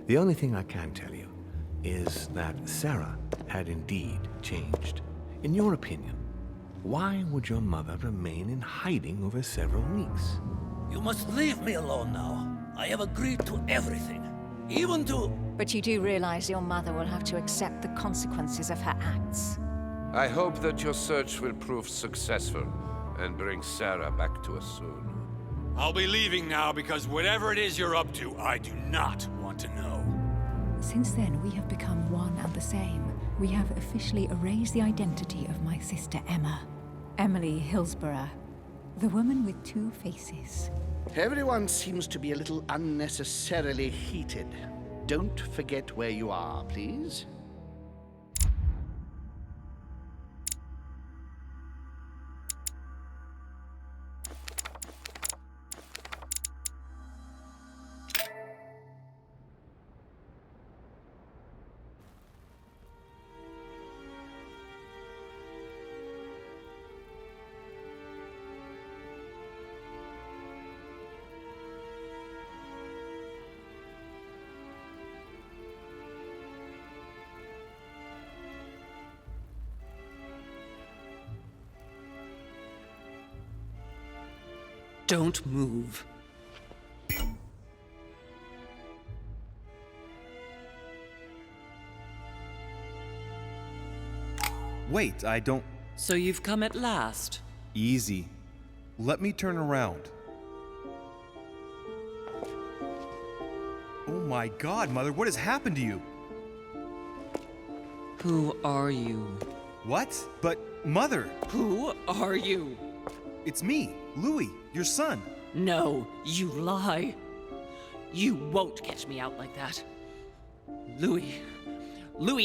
The only thing I can tell you is that Sarah had indeed changed. In your opinion, why would your mother remain in hiding over several weeks? You must leave me alone now. I have agreed to everything, even to... But you do realize your mother will have to accept the consequences of her acts. I hope that your search will prove successful and bring Sarah back to us soon. I'll be leaving now because whatever it is you're up to, I do not want to know. Since then, we have become one and the same. We have officially erased the identity of my sister Emma. Emily Hillsborough, the woman with two faces. Everyone seems to be a little unnecessarily heated. Don't forget where you are, please. Don't move. Wait, I don't... So you've come at last. Easy. Let me turn around. Oh my God, Mother, what has happened to you? Who are you? What? But, Mother! Who are you? It's me, Louis, your son. No, you lie. You won't catch me out like that. Louis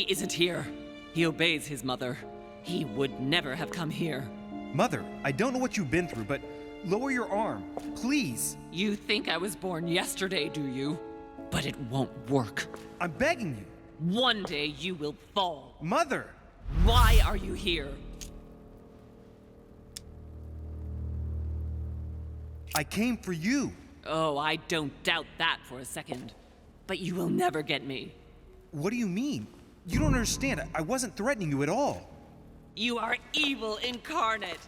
isn't here. He obeys his mother. He would never have come here. Mother, I don't know what you've been through, but lower your arm, please. You think I was born yesterday, do you? But it won't work. I'm begging you. One day you will fall. Mother! Why are you here? I came for you. Oh, I don't doubt that for a second. But you will never get me. What do you mean? You don't understand. I wasn't threatening you at all. You are evil incarnate.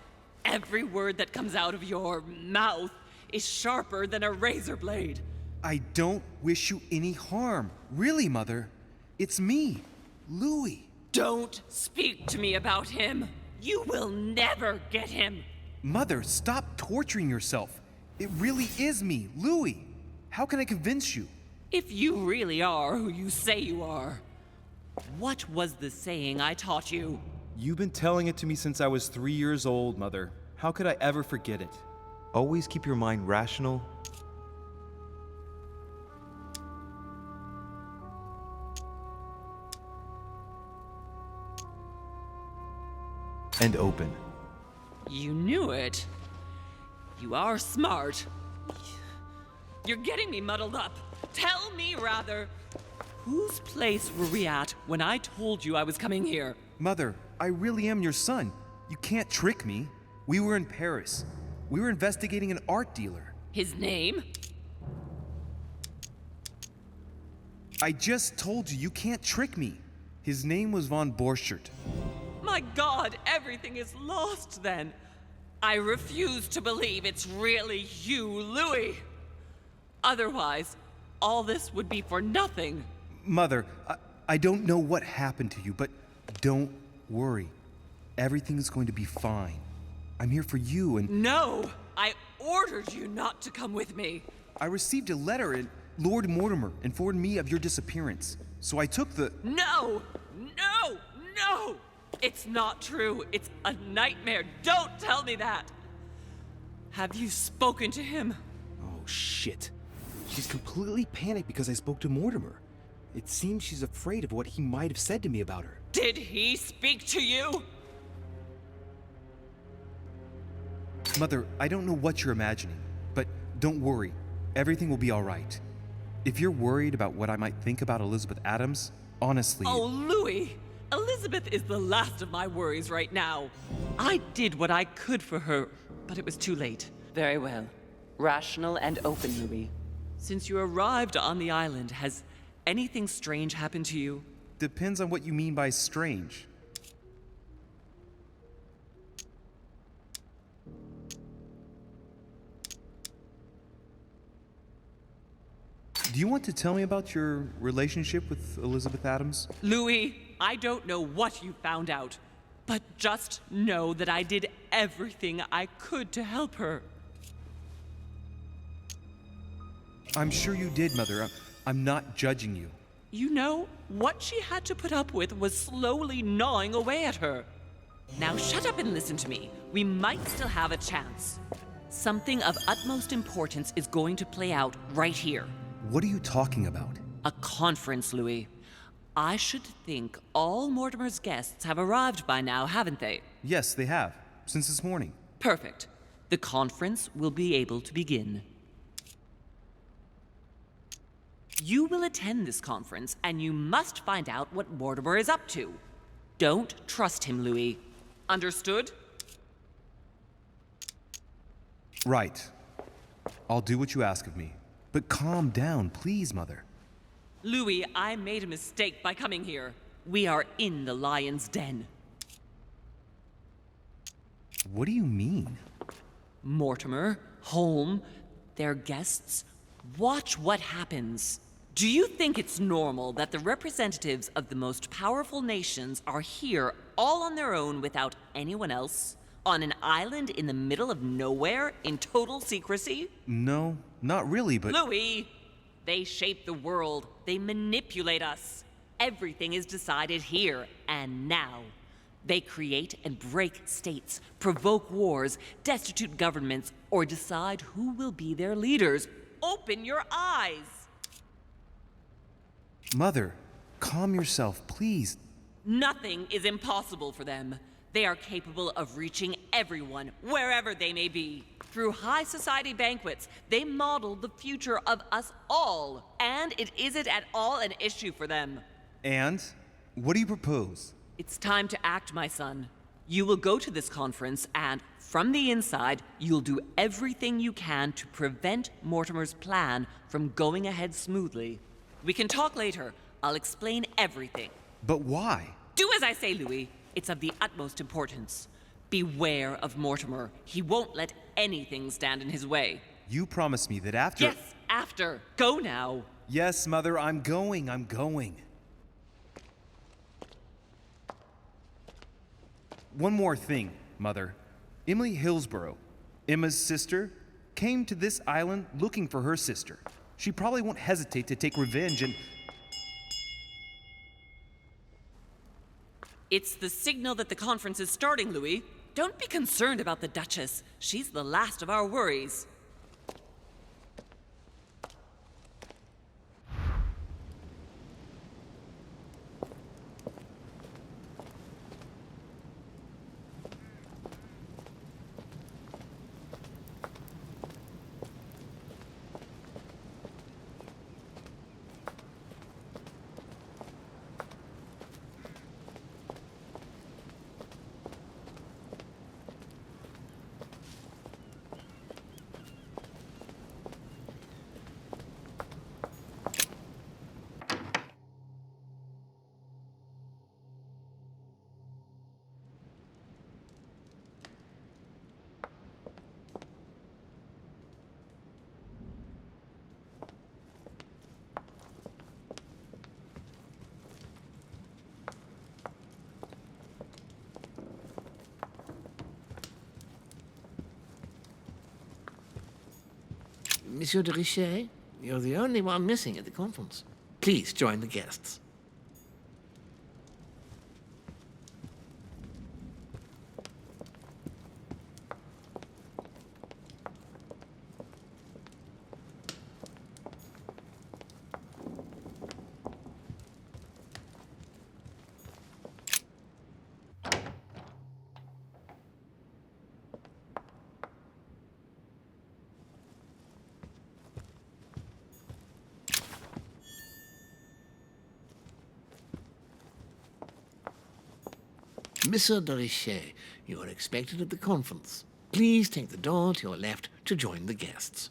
Every word that comes out of your mouth is sharper than a razor blade. I don't wish you any harm. Really, Mother. It's me, Louis. Don't speak to me about him. You will never get him. Mother, stop torturing yourself. It really is me, Louis. How can I convince you? If you really are who you say you are, what was the saying I taught you? You've been telling it to me since I was 3 years old, Mother. How could I ever forget it? Always keep your mind rational and open. You knew it. You are smart. You're getting me muddled up. Tell me, rather, whose place were we at when I told you I was coming here? Mother, I really am your son. You can't trick me. We were in Paris. We were investigating an art dealer. His name? I just told you, you can't trick me. His name was von Borchert. My God, everything is lost then. I refuse to believe it's really you, Louis. Otherwise, all this would be for nothing. Mother, I don't know what happened to you, but don't worry. Everything's going to be fine. I'm here for you and... No! I ordered you not to come with me. I received a letter and Lord Mortimer informed me of your disappearance. So I took the... No! No! No! It's not true. It's a nightmare. Don't tell me that. Have you spoken to him? Oh, shit. She's completely panicked because I spoke to Mortimer. It seems she's afraid of what he might have said to me about her. Did he speak to you? Mother, I don't know what you're imagining, but don't worry. Everything will be all right. If you're worried about what I might think about Elizabeth Adams, honestly... Oh, Louis! Elizabeth is the last of my worries right now. I did what I could for her, but it was too late. Very well. Rational and open, Louis. Since you arrived on the island, has Anything strange happen to you? Depends on what you mean by strange. Do you want to tell me about your relationship with Elizabeth Adams? Louis, I don't know what you found out, but just know that I did everything I could to help her. I'm sure you did, Mother. I'm not judging you. You know, what she had to put up with was slowly gnawing away at her. Now shut up and listen to me. We might still have a chance. Something of utmost importance is going to play out right here. What are you talking about? A conference, Louis. I should think all Mortimer's guests have arrived by now, haven't they? Yes, they have. Since this morning. Perfect. The conference will be able to begin. You will attend this conference, and you must find out what Mortimer is up to. Don't trust him, Louis. Understood? Right. I'll do what you ask of me. But calm down, please, Mother. Louis, I made a mistake by coming here. We are in the lion's den. What do you mean? Mortimer, Holm, their guests. Watch what happens. Do you think it's normal that the representatives of the most powerful nations are here all on their own without anyone else? On an island in the middle of nowhere in total secrecy? No, not really, but... Louis! They shape the world. They manipulate us. Everything is decided here and now. They create and break states, provoke wars, destitute governments, or decide who will be their leaders. Open your eyes! Mother, calm yourself, please. Nothing is impossible for them. They are capable of reaching everyone, wherever they may be. Through high society banquets, they model the future of us all. And it isn't at all an issue for them. And? What do you propose? It's time to act, my son. You will go to this conference, and from the inside, you'll do everything you can to prevent Mortimer's plan from going ahead smoothly. We can talk later. I'll explain everything. But why? Do as I say, Louis. It's of the utmost importance. Beware of Mortimer. He won't let anything stand in his way. You promised me that after... Yes, after. Go now. Yes, Mother, I'm going. One more thing, Mother. Emily Hillsborough, Emma's sister, came to this island looking for her sister. She probably won't hesitate to take revenge and... It's the signal that the conference is starting, Louis. Don't be concerned about the Duchess. She's the last of our worries. Monsieur de Richet, you're the only one missing at the conference. Please join the guests. Monsieur de Richet, you are expected at the conference. Please take the door to your left to join the guests.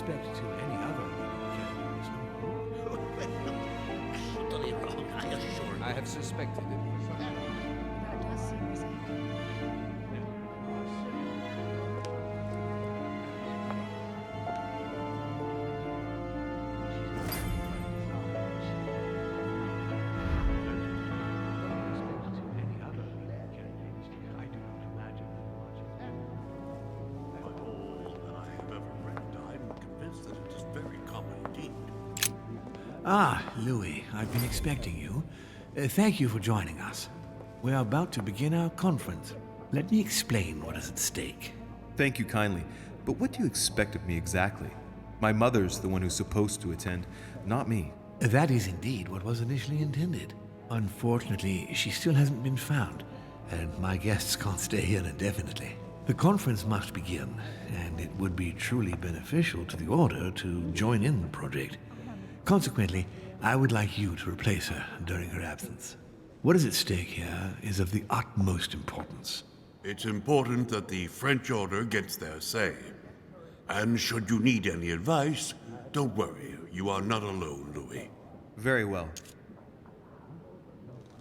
respect to any other candidates. Totally wrong, I assure you. I have suspected it. That does seem safe. Ah, Louis, I've been expecting you. Thank you for joining us. We are about to begin our conference. Let me explain what is at stake. Thank you kindly, but what do you expect of me exactly? My mother's the one who's supposed to attend, not me. That is indeed what was initially intended. Unfortunately, she still hasn't been found, and my guests can't stay here indefinitely. The conference must begin, and it would be truly beneficial to the Order to join in the project. Consequently, I would like you to replace her during her absence. What is at stake here is of the utmost importance. It's important that the French Order gets their say. And should you need any advice, don't worry, you are not alone, Louis. Very well.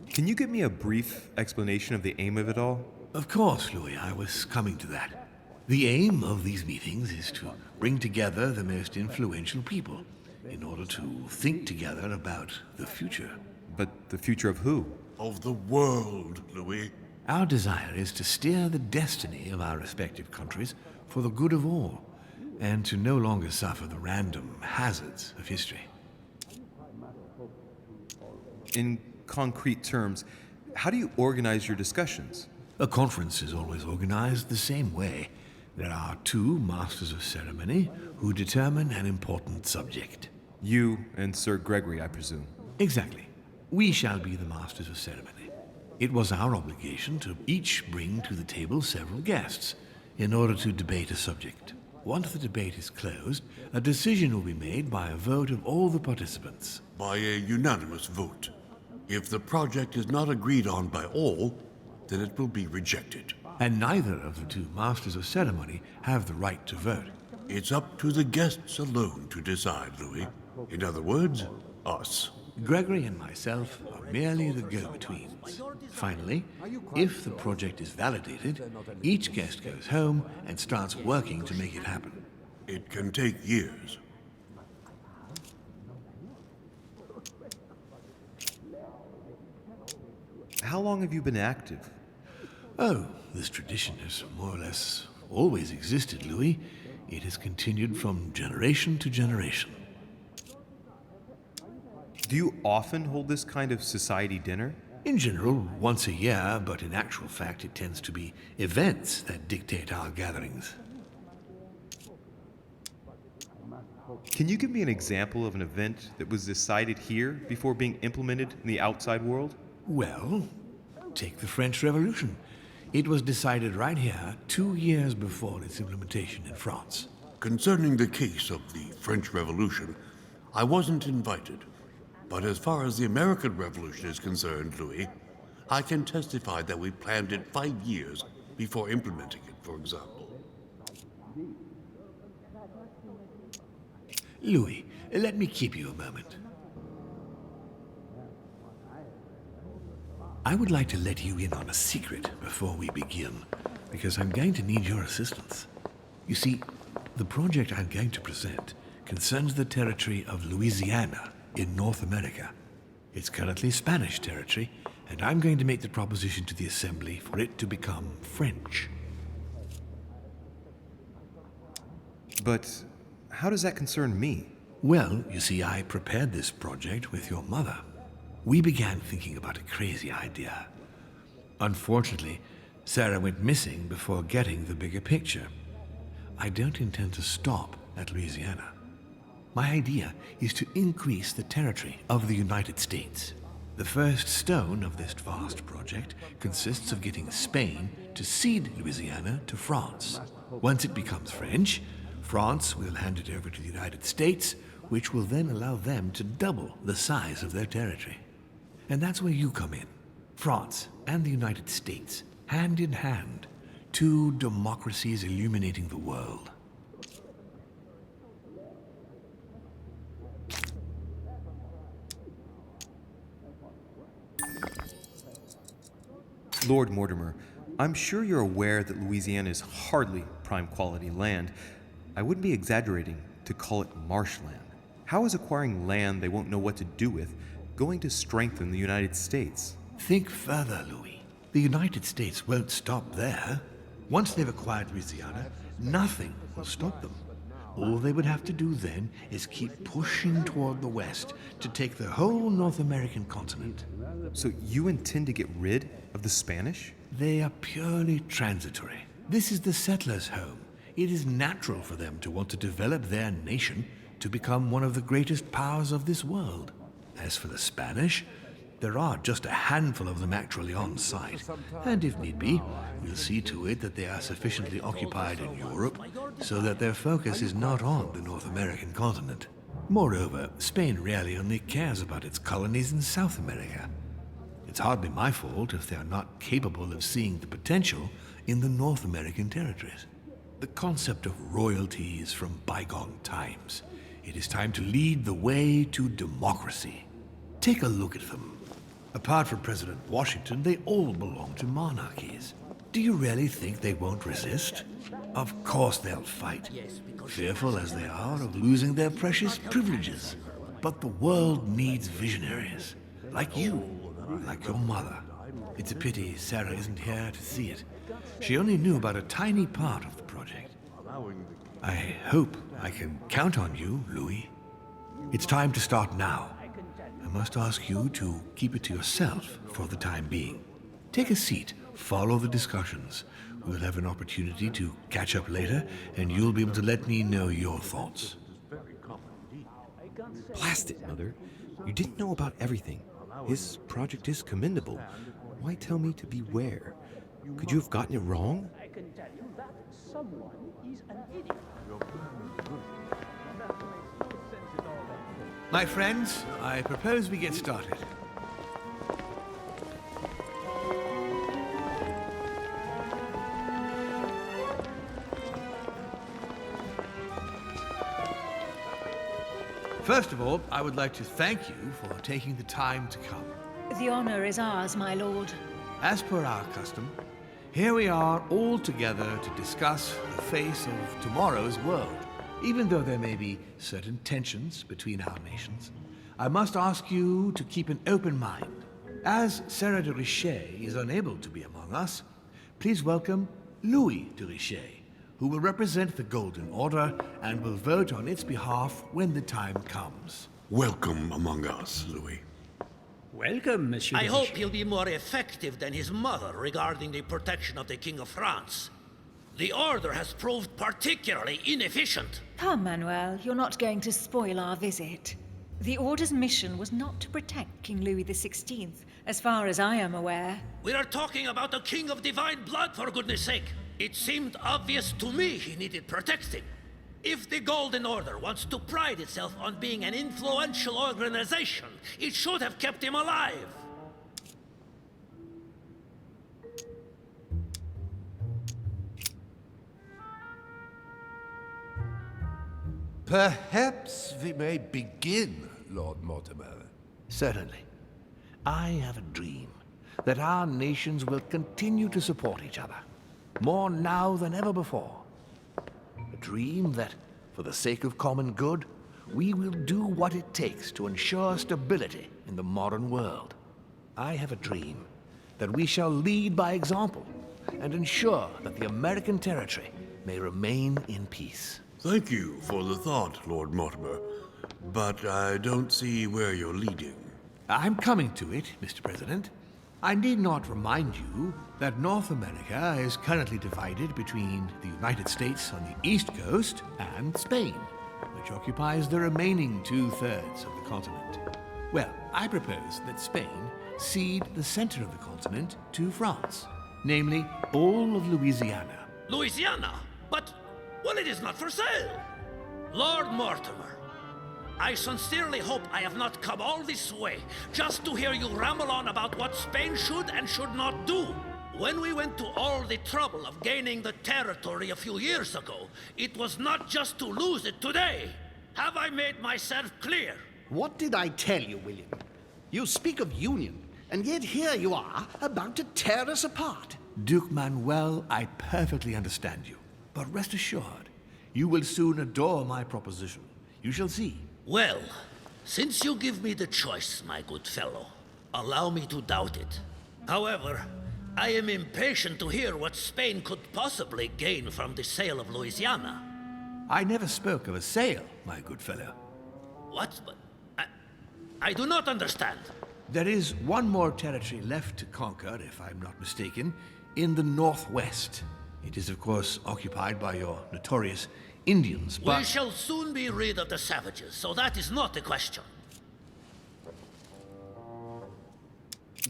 Can you give me a brief explanation of the aim of it all? Of course, Louis, I was coming to that. The aim of these meetings is to bring together the most influential people in order to think together about the future. But the future of who? Of the world, Louis. Our desire is to steer the destiny of our respective countries for the good of all, and to no longer suffer the random hazards of history. In concrete terms, how do you organize your discussions? A conference is always organized the same way. There are two masters of ceremony who determine an important subject. You and Sir Gregory, I presume. Exactly. We shall be the masters of ceremony. It was our obligation to each bring to the table several guests in order to debate a subject. Once the debate is closed, a decision will be made by a vote of all the participants. By a unanimous vote. If the project is not agreed on by all, then it will be rejected. And neither of the two masters of ceremony have the right to vote. It's up to the guests alone to decide, Louis. In other words, us. Gregory and myself are merely the go-betweens. Finally, if the project is validated, each guest goes home and starts working to make it happen. It can take years. How long have you been active? Oh, this tradition has more or less always existed, Louis. It has continued from generation to generation. Do you often hold this kind of society dinner? In general, once a year, but in actual fact it tends to be events that dictate our gatherings. Can you give me an example of an event that was decided here before being implemented in the outside world? Well, take the French Revolution. It was decided right here 2 years before its implementation in France. Concerning the case of the French Revolution, I wasn't invited. But as far as the American Revolution is concerned, Louis, I can testify that we planned it 5 years before implementing it, for example. Louis, let me keep you a moment. I would like to let you in on a secret before we begin, because I'm going to need your assistance. You see, the project I'm going to present concerns the territory of Louisiana in North America. It's currently Spanish territory, and I'm going to make the proposition to the Assembly for it to become French. But how does that concern me? Well, you see, I prepared this project with your mother. We began thinking about a crazy idea. Unfortunately, Sarah went missing before getting the bigger picture. I don't intend to stop at Louisiana. My idea is to increase the territory of the United States. The first stone of this vast project consists of getting Spain to cede Louisiana to France. Once it becomes French, France will hand it over to the United States, which will then allow them to double the size of their territory. And that's where you come in. France and the United States, hand in hand, two democracies illuminating the world. Lord Mortimer, I'm sure you're aware that Louisiana is hardly prime quality land. I wouldn't be exaggerating to call it marshland. How is acquiring land they won't know what to do with going to strengthen the United States? Think further, Louis. The United States won't stop there. Once they've acquired Louisiana, nothing will stop them. All they would have to do then is keep pushing toward the west to take the whole North American continent. So you intend to get rid of the Spanish? They are purely transitory. This is the settlers' home. It is natural for them to want to develop their nation to become one of the greatest powers of this world. As for the Spanish, there are just a handful of them actually on site, and if need be, we'll see to it that they are sufficiently occupied in Europe so that their focus is not on the North American continent. Moreover, Spain really only cares about its colonies in South America. It's hardly my fault if they are not capable of seeing the potential in the North American territories. The concept of royalty is from bygone times. It is time to lead the way to democracy. Take a look at them. Apart from President Washington, they all belong to monarchies. Do you really think they won't resist? Of course they'll fight, fearful as they are of losing their precious privileges. But the world needs visionaries, like you, like your mother. It's a pity Sarah isn't here to see it. She only knew about a tiny part of the project. I hope I can count on you, Louis. It's time to start now. I must ask you to keep it to yourself for the time being. Take a seat, follow the discussions. We'll have an opportunity to catch up later, and you'll be able to let me know your thoughts. Blast it, Mother. You didn't know about everything. His project is commendable. Why tell me to beware? Could you have gotten it wrong? I can tell you that someone is an idiot. My friends, I propose we get started. First of all, I would like to thank you for taking the time to come. The honor is ours, my lord. As per our custom, here we are all together to discuss the face of tomorrow's world. Even though there may be certain tensions between our nations, I must ask you to keep an open mind. As Sarah de Richet is unable to be among us, please welcome Louis de Richet, who will represent the Golden Order and will vote on its behalf when the time comes. Welcome among us, Louis. Welcome, Monsieur. I hope he'll be more effective than his mother regarding the protection of the King of France. The Order has proved particularly inefficient. Come, Manuel, you're not going to spoil our visit. The Order's mission was not to protect King Louis XVI, as far as I am aware. We are talking about a king of divine blood, for goodness sake. It seemed obvious to me he needed protecting. If the Golden Order wants to pride itself on being an influential organization, it should have kept him alive. Perhaps we may begin, Lord Mortimer. Certainly. I have a dream that our nations will continue to support each other, more now than ever before. A dream that, for the sake of common good, we will do what it takes to ensure stability in the modern world. I have a dream that we shall lead by example and ensure that the American territory may remain in peace. Thank you for the thought, Lord Mortimer, but I don't see where you're leading. I'm coming to it, Mr. President. I need not remind you that North America is currently divided between the United States on the east coast and Spain, which occupies the remaining 2/3 of the continent. Well, I propose that Spain cede the center of the continent to France, namely all of Louisiana. Louisiana? But, well, it is not for sale. Lord Mortimer, I sincerely hope I have not come all this way just to hear you ramble on about what Spain should and should not do. When we went to all the trouble of gaining the territory a few years ago, it was not just to lose it today. Have I made myself clear? What did I tell you, William? You speak of union, And yet here you are, about to tear us apart. Duke Manuel, I perfectly understand you. But rest assured, you will soon adore my proposition. You shall see. Well, since you give me the choice, my good fellow, allow me to doubt it. However, I am impatient to hear what Spain could possibly gain from the sale of Louisiana. I never spoke of a sale, my good fellow. What? But I do not understand. There is one more territory left to conquer, if I'm not mistaken, in the northwest. It is, of course, occupied by your notorious Indians, but... We shall soon be rid of the savages, so that is not the question.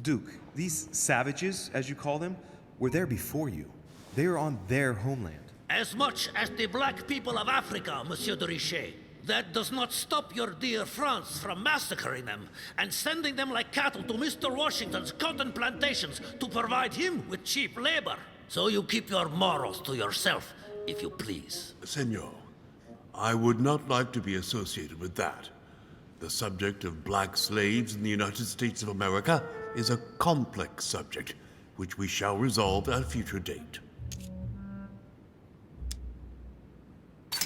Duke, these savages, as you call them, were there before you. They are on their homeland. As much as the black people of Africa, Monsieur de Richet. That does not stop your dear France from massacring them and sending them like cattle to Mr. Washington's cotton plantations to provide him with cheap labor. So you keep your morals to yourself, if you please. Senor, I would not like to be associated with that. The subject of black slaves in the United States of America is a complex subject, which we shall resolve at a future date.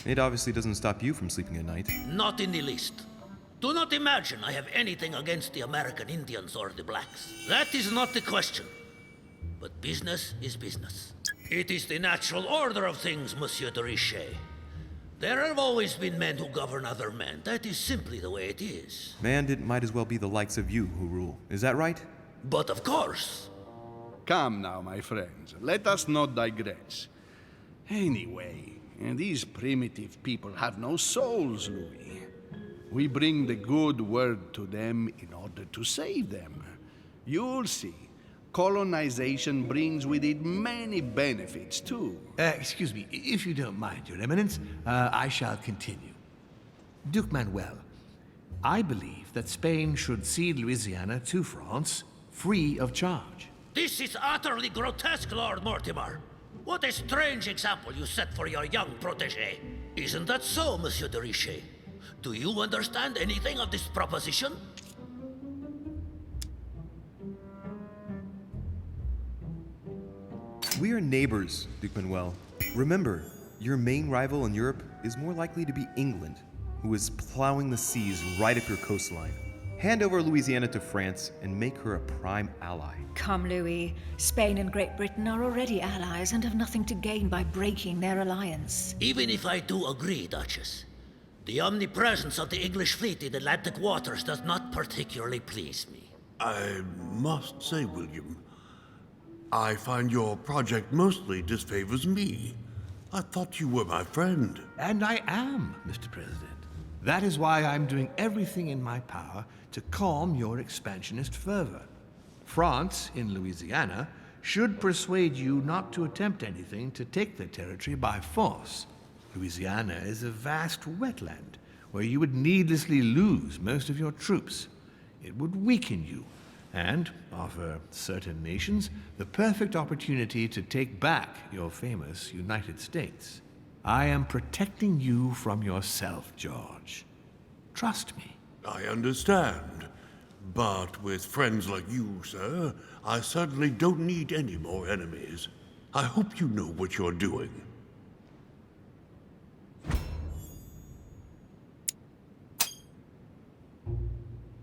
It obviously doesn't stop you from sleeping at night. Not in the least. Do not imagine I have anything against the American Indians or the blacks. That is not the question. But business is business. It is the natural order of things, Monsieur de Richet. There have always been men who govern other men. That is simply the way it is. And it might as well be the likes of you who rule. Is that right? But of course. Come now, my friends. Let us not digress. Anyway, these primitive people have no souls, Louis. We bring the good word to them in order to save them. You'll see. Colonization brings with it many benefits, too. Excuse me, if you don't mind, Your Eminence, I shall continue. Duke Manuel, I believe that Spain should cede Louisiana to France free of charge. This is utterly grotesque, Lord Mortimer. What a strange example you set for your young protégé. Isn't that so, Monsieur de Richet? Do you understand anything of this proposition? We are neighbors, Duke Manuel. Remember, your main rival in Europe is more likely to be England, who is plowing the seas right up your coastline. Hand over Louisiana to France and make her a prime ally. Come, Louis. Spain and Great Britain are already allies and have nothing to gain by breaking their alliance. Even if I do agree, Duchess, the omnipresence of the English fleet in Atlantic waters does not particularly please me. I must say, William, I find your project mostly disfavors me. I thought you were my friend. And I am, Mr. President. That is why I'm doing everything in my power to calm your expansionist fervor. France, in Louisiana, should persuade you not to attempt anything to take the territory by force. Louisiana is a vast wetland where you would needlessly lose most of your troops. It would weaken you and offer certain nations the perfect opportunity to take back your famous United States. I am protecting you from yourself, George. Trust me. I understand. But with friends like you, sir, I certainly don't need any more enemies. I hope you know what you're doing.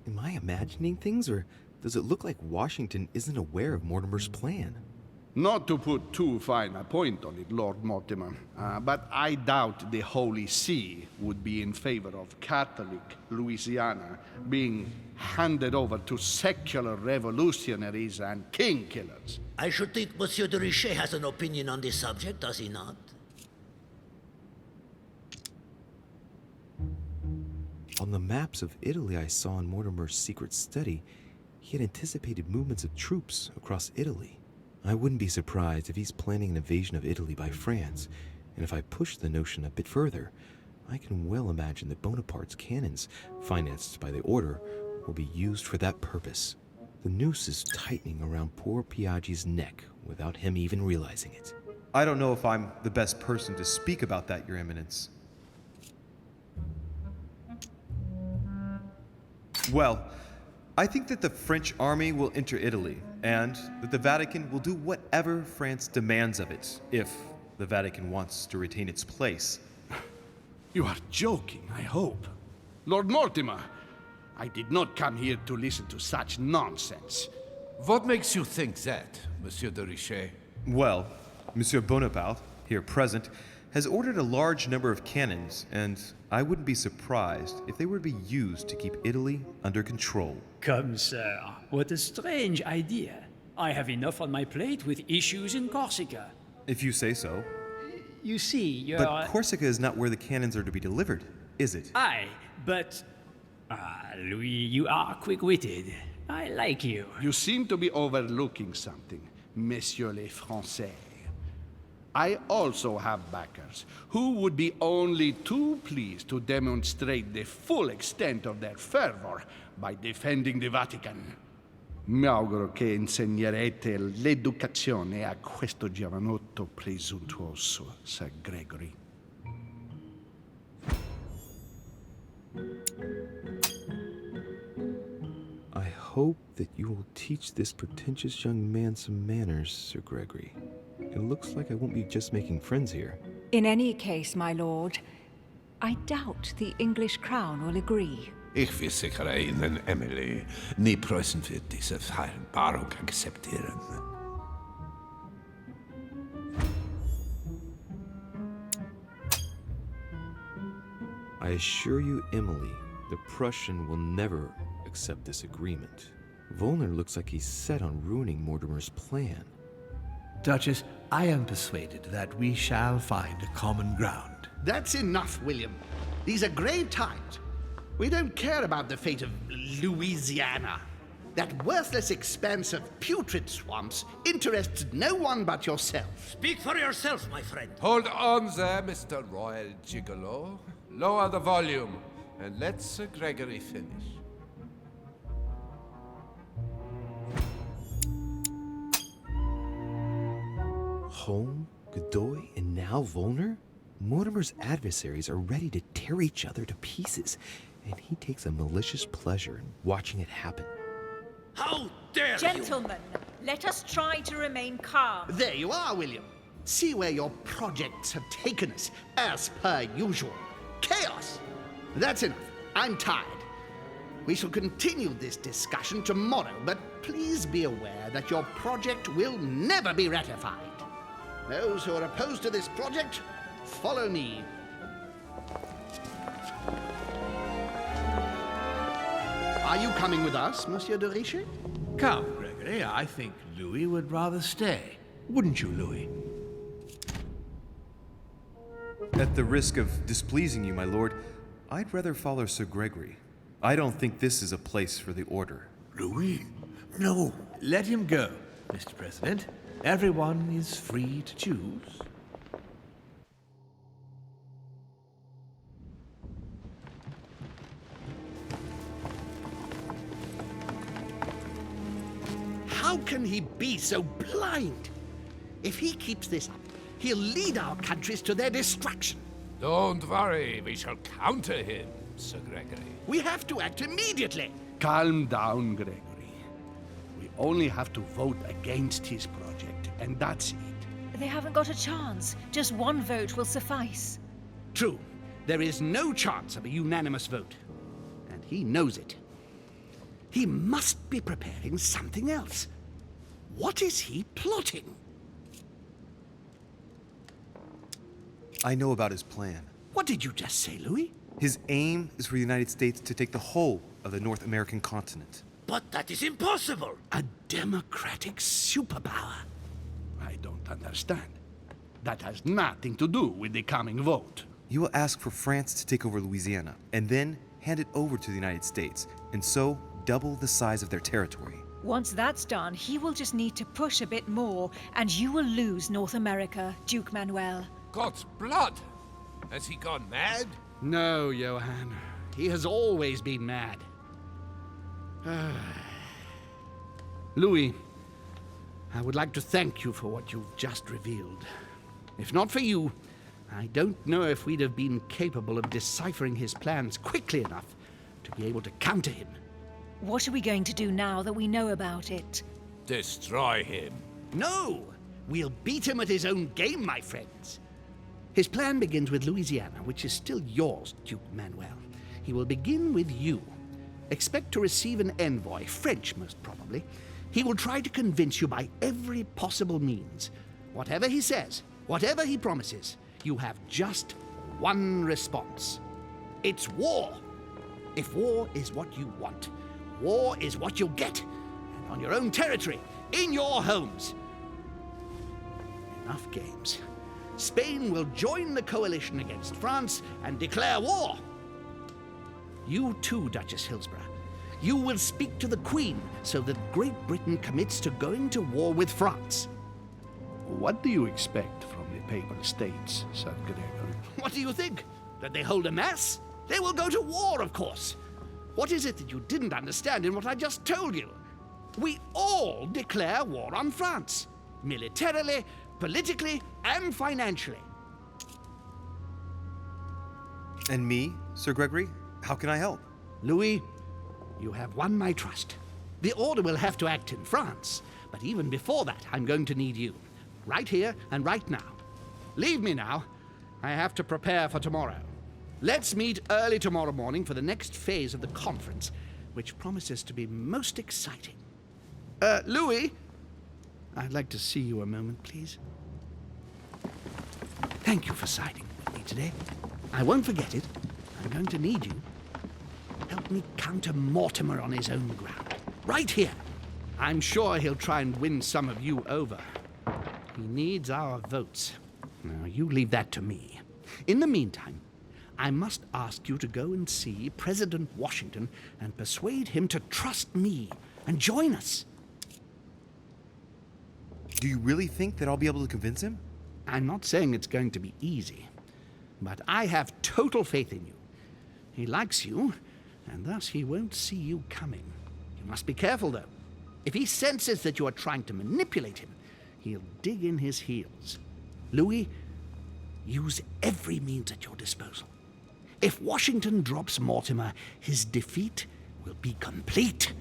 Am I imagining things, or does it look like Washington isn't aware of Mortimer's plan? Not to put too fine a point on it, Lord Mortimer, but I doubt the Holy See would be in favor of Catholic Louisiana being handed over to secular revolutionaries and king killers. I should think Monsieur de Richet has an opinion on this subject, does he not? On the maps of Italy I saw in Mortimer's secret study, he had anticipated movements of troops across Italy. I wouldn't be surprised if he's planning an invasion of Italy by France, and if I push the notion a bit further, I can well imagine that Bonaparte's cannons, financed by the Order, will be used for that purpose. The noose is tightening around poor Piaggi's neck without him even realizing it. I don't know if I'm the best person to speak about that, Your Eminence. Well, I think that the French army will enter Italy, and that the Vatican will do whatever France demands of it, if the Vatican wants to retain its place. You are joking, I hope. Lord Mortimer, I did not come here to listen to such nonsense. What makes you think that, Monsieur de Richet? Well, Monsieur Bonaparte, here present, has ordered a large number of cannons, and I wouldn't be surprised if they were to be used to keep Italy under control. Come, sir. What a strange idea. I have enough on my plate with issues in Corsica. If you say so. You see, you're... But Corsica is not where the cannons are to be delivered, is it? Aye, but... Louis, you are quick-witted. I like you. You seem to be overlooking something, Messieurs les Français. I also have backers who would be only too pleased to demonstrate the full extent of their fervor by defending the Vatican. Mi auguro che insegnerete l'educazione a questo giovanotto presuntuoso, Sir Gregory. I hope that you will teach this pretentious young man some manners, Sir Gregory. It looks like I won't be just making friends here. In any case, my lord, I doubt the English crown will agree. Ich versichere Ihnen, Emily, nie Preußen wird diese Vereinbarung akzeptieren. I assure you, Emily, the Prussian will never accept this agreement. Volner looks like he's set on ruining Mortimer's plan. Duchess, I am persuaded that we shall find a common ground. That's enough, William. These are grave times. We don't care about the fate of Louisiana. That worthless expanse of putrid swamps interests no one but yourself. Speak for yourself, my friend. Hold on there, Mr. Royal Gigolo. Lower the volume, and let Sir Gregory finish. Home, Godoy, and now Volner? Mortimer's adversaries are ready to tear each other to pieces, and he takes a malicious pleasure in watching it happen. How dare you! Gentlemen, let us try to remain calm. There you are, William. See where your projects have taken us, as per usual. Chaos! That's enough. I'm tired. We shall continue this discussion tomorrow, but please be aware that your project will never be ratified. Those who are opposed to this project, follow me. Are you coming with us, Monsieur de Richet? Come, Gregory, I think Louis would rather stay. Wouldn't you, Louis? At the risk of displeasing you, my lord, I'd rather follow Sir Gregory. I don't think this is a place for the Order. Louis? No. Let him go, Mr. President. Everyone is free to choose. How can he be so blind? If he keeps this up, he'll lead our countries to their destruction. Don't worry, we shall counter him, Sir Gregory. We have to act immediately. Calm down, Gregory. We only have to vote against his project, and that's it. They haven't got a chance. Just one vote will suffice. True. There is no chance of a unanimous vote. And he knows it. He must be preparing something else. What is he plotting? I know about his plan. What did you just say, Louis? His aim is for the United States to take the whole of the North American continent. But that is impossible. A democratic superpower. I don't understand. That has nothing to do with the coming vote. You will ask for France to take over Louisiana, and then hand it over to the United States, and so double the size of their territory. Once that's done, he will just need to push a bit more, and you will lose North America, Duke Manuel. God's blood! Has he gone mad? No, Johann. He has always been mad. Louis, I would like to thank you for what you've just revealed. If not for you, I don't know if we'd have been capable of deciphering his plans quickly enough to be able to counter him. What are we going to do now that we know about it? Destroy him. No! We'll beat him at his own game, my friends. His plan begins with Louisiana, which is still yours, Duke Manuel. He will begin with you. Expect to receive an envoy, French most probably. He will try to convince you by every possible means. Whatever he says, whatever he promises, you have just one response. It's war. If war is what you want, war is what you'll get. And on your own territory, in your homes. Enough games. Spain will join the coalition against France and declare war. You too, Duchess Hillsborough. You will speak to the Queen so that Great Britain commits to going to war with France. What do you expect from the Papal States, Sir Gregor? What do you think? That they hold a mass? They will go to war, of course. What is it that you didn't understand in what I just told you? We all declare war on France. Militarily, politically, and financially. And me, Sir Gregory? How can I help? Louis, you have won my trust. The Order will have to act in France, but even before that, I'm going to need you. Right here and right now. Leave me now. I have to prepare for tomorrow. Let's meet early tomorrow morning for the next phase of the conference, which promises to be most exciting. Louis, I'd like to see you a moment, please. Thank you for siding with me today. I won't forget it. I'm going to need you. Help me counter Mortimer on his own ground. Right here. I'm sure he'll try and win some of you over. He needs our votes. Now, you leave that to me. In the meantime, I must ask you to go and see President Washington and persuade him to trust me and join us. Do you really think that I'll be able to convince him? I'm not saying it's going to be easy, but I have total faith in you. He likes you, and thus he won't see you coming. You must be careful, though. If he senses that you are trying to manipulate him, he'll dig in his heels. Louis, use every means at your disposal. If Washington drops Mortimer, his defeat will be complete.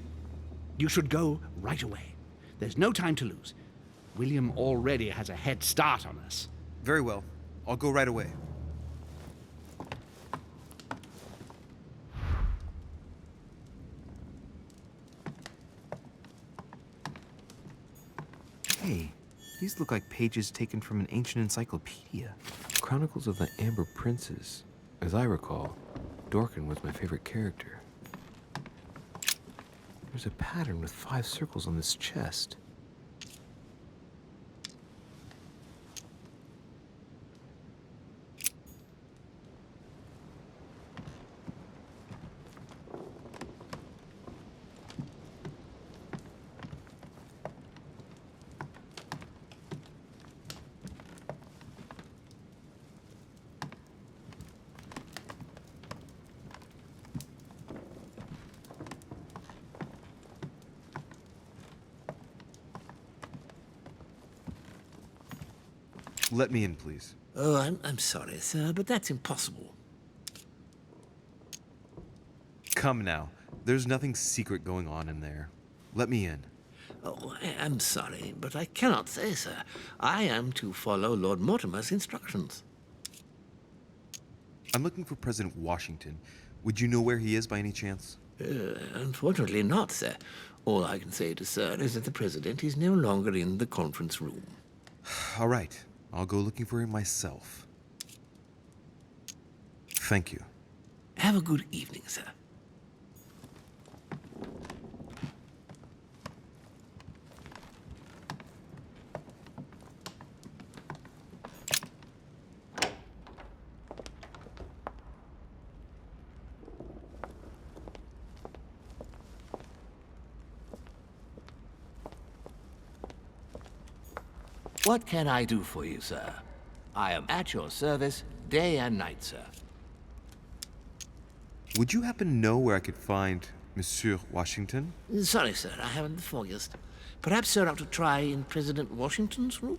You should go right away. There's no time to lose. William already has a head start on us. Very well. I'll go right away. Hey, these look like pages taken from an ancient encyclopedia. Chronicles of the Amber Princes. As I recall, Dorkin was my favorite character. There's a pattern with 5 circles on this chest. Let me in, please. Oh, I'm sorry, sir, but that's impossible. Come now. There's nothing secret going on in there. Let me in. Oh, I'm sorry, but I cannot say, sir. I am to follow Lord Mortimer's instructions. I'm looking for President Washington. Would you know where he is by any chance? Unfortunately not, sir. All I can say to sir is that the President is no longer in the conference room. All right. I'll go looking for him myself. Thank you. Have a good evening, sir. What can I do for you, sir? I am at your service day and night, sir. Would you happen to know where I could find Monsieur Washington? Sorry, sir, I haven't the foggiest. Perhaps sir ought to try in President Washington's room?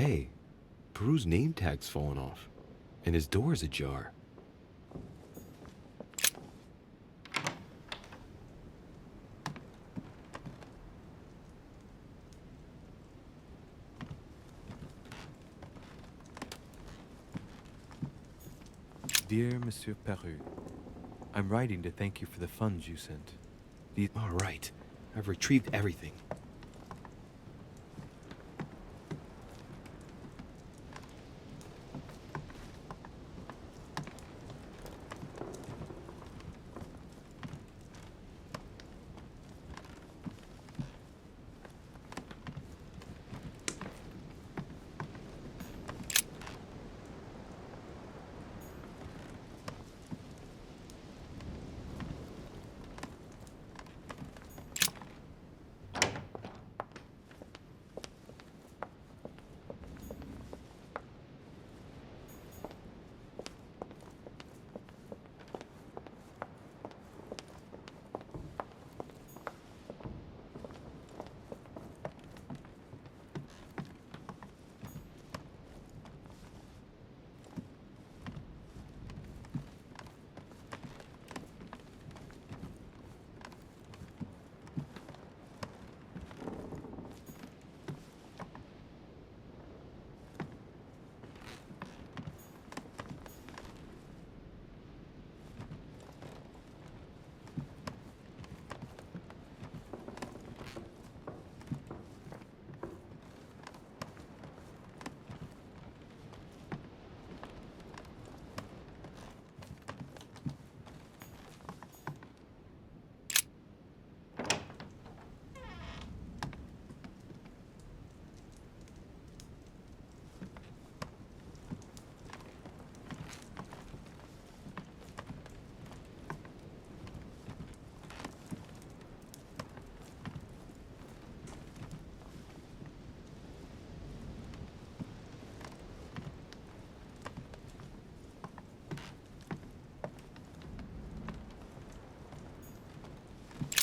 Hey, Peru's name tag's fallen off, and his door's ajar. Dear Monsieur Peru, I'm writing to thank you for the funds you sent. All right, I've retrieved everything.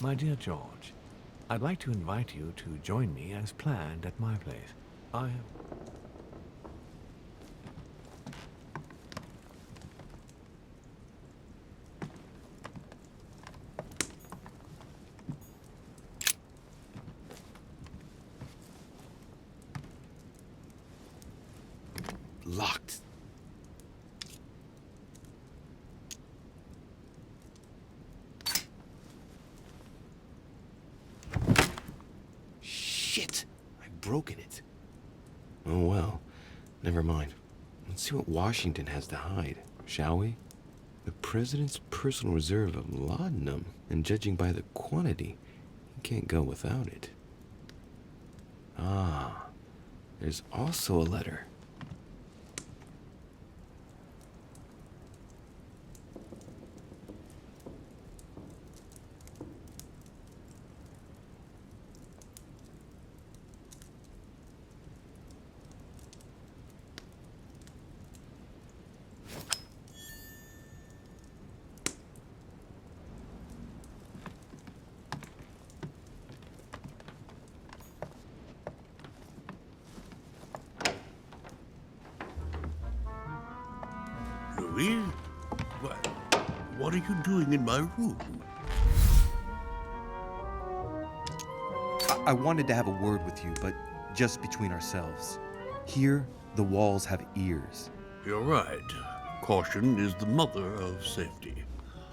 My dear George, I'd like to invite you to join me as planned at my place. I have... Locked. Shit! I've broken it. Oh well. Never mind. Let's see what Washington has to hide, shall we? The president's personal reserve of laudanum, and judging by the quantity, he can't go without it. Ah, there's also a letter. Louis? What are you doing in my room? I wanted to have a word with you, but just between ourselves. Here, the walls have ears. You're right. Caution is the mother of safety.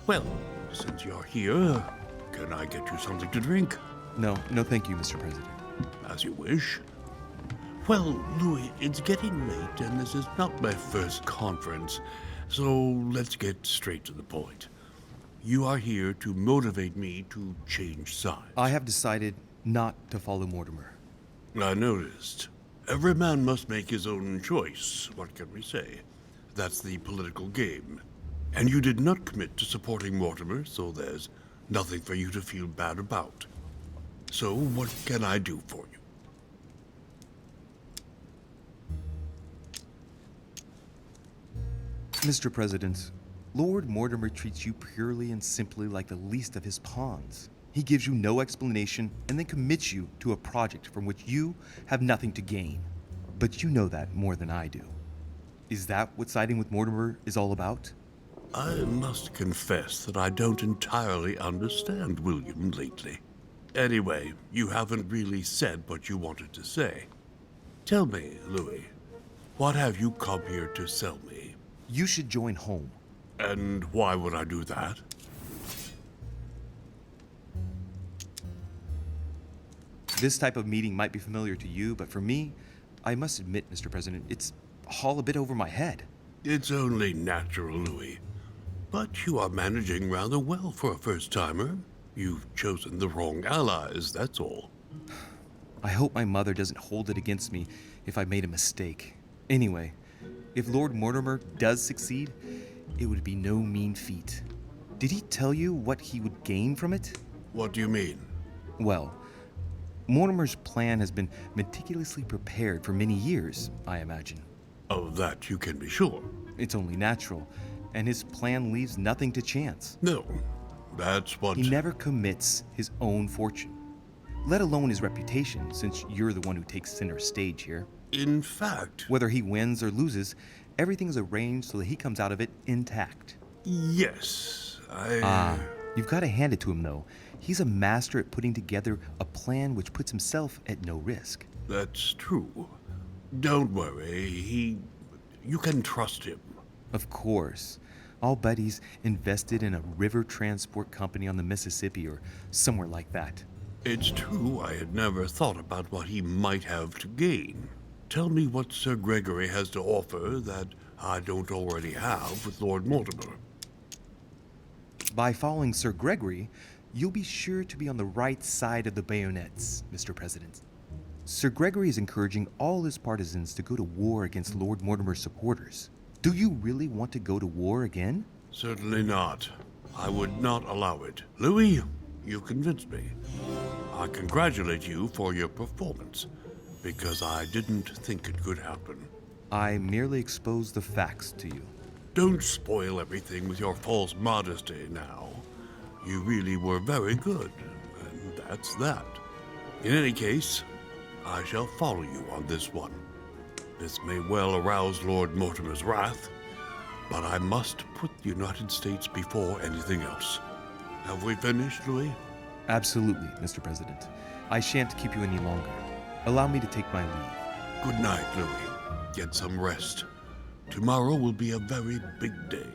Well, since you're here, can I get you something to drink? No, thank you, Mr. President. As you wish. Well, Louis, it's getting late, and this is not my first conference, so let's get straight to the point. You are here to motivate me to change sides. I have decided not to follow Mortimer. I noticed. Every man must make his own choice. What can we say? That's the political game. And you did not commit to supporting Mortimer, so there's nothing for you to feel bad about. So what can I do for you? Mr. President, Lord Mortimer treats you purely and simply like the least of his pawns. He gives you no explanation and then commits you to a project from which you have nothing to gain. but you know that more than I do. Is that what siding with Mortimer is all about? I must confess that I don't entirely understand William lately. Anyway, you haven't really said what you wanted to say. Tell me, Louis, what have you come here to sell me? You should join home. And why would I do that? This type of meeting might be familiar to you, but for me, I must admit, Mr. President, it's all a bit over my head. It's only natural, Louis. But you are managing rather well for a first-timer. You've chosen the wrong allies, that's all. I hope my mother doesn't hold it against me if I made a mistake. Anyway, if Lord Mortimer does succeed, it would be no mean feat. Did he tell you what he would gain from it? What do you mean? Well, Mortimer's plan has been meticulously prepared for many years, I imagine. Of that you can be sure. It's only natural, and his plan leaves nothing to chance. No, that's what... He never commits his own fortune, let alone his reputation, since you're the one who takes center stage here. In fact... Whether he wins or loses, everything is arranged so that he comes out of it intact. Yes, You've got to hand it to him, though. He's a master at putting together a plan which puts himself at no risk. That's true. Don't worry, you can trust him. Of course. I'll bet he's invested in a river transport company on the Mississippi or somewhere like that. It's true I had never thought about what he might have to gain. Tell me what Sir Gregory has to offer that I don't already have with Lord Mortimer. By following Sir Gregory, you'll be sure to be on the right side of the bayonets, Mr. President. Sir Gregory is encouraging all his partisans to go to war against Lord Mortimer's supporters. Do you really want to go to war again? Certainly not. I would not allow it. Louis, you convinced me. I congratulate you for your performance, because I didn't think it could happen. I merely exposed the facts to you. Don't spoil everything with your false modesty now. You really were very good, and that's that. In any case, I shall follow you on this one. This may well arouse Lord Mortimer's wrath, but I must put the United States before anything else. Have we finished, Louis? Absolutely, Mr. President. I shan't keep you any longer. Allow me to take my leave. Good night, Louis. Get some rest. Tomorrow will be a very big day.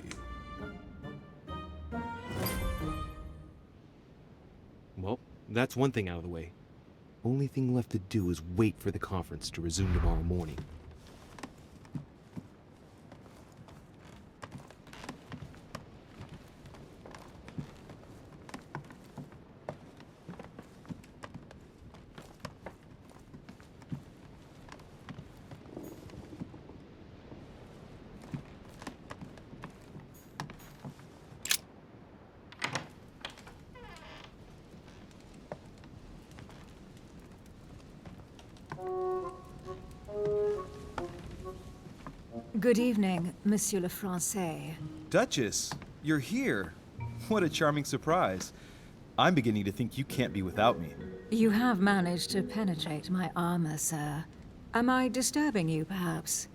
Well, that's one thing out of the way. Only thing left to do is wait for the conference to resume tomorrow morning. Good evening, Monsieur le Français. Duchess, you're here. What a charming surprise. I'm beginning to think you can't be without me. You have managed to penetrate my armor, sir. Am I disturbing you, perhaps?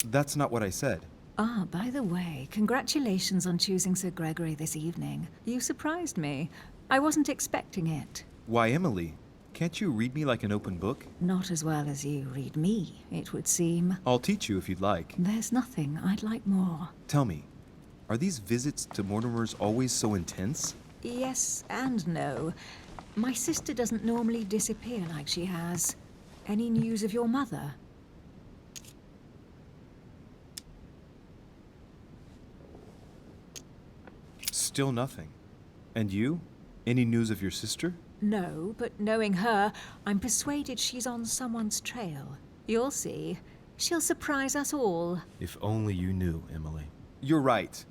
That's not what I said. Ah, by the way, congratulations on choosing Sir Gregory this evening. You surprised me. I wasn't expecting it. Why, Emily? Can't you read me like an open book? Not as well as you read me, it would seem. I'll teach you if you'd like. There's nothing I'd like more. Tell me, are these visits to Mortimer's always so intense? Yes and no. My sister doesn't normally disappear like she has. Any news of your mother? Still nothing. And you? Any news of your sister? No, but knowing her, I'm persuaded she's on someone's trail. You'll see. She'll surprise us all. If only you knew, Emily. You're right.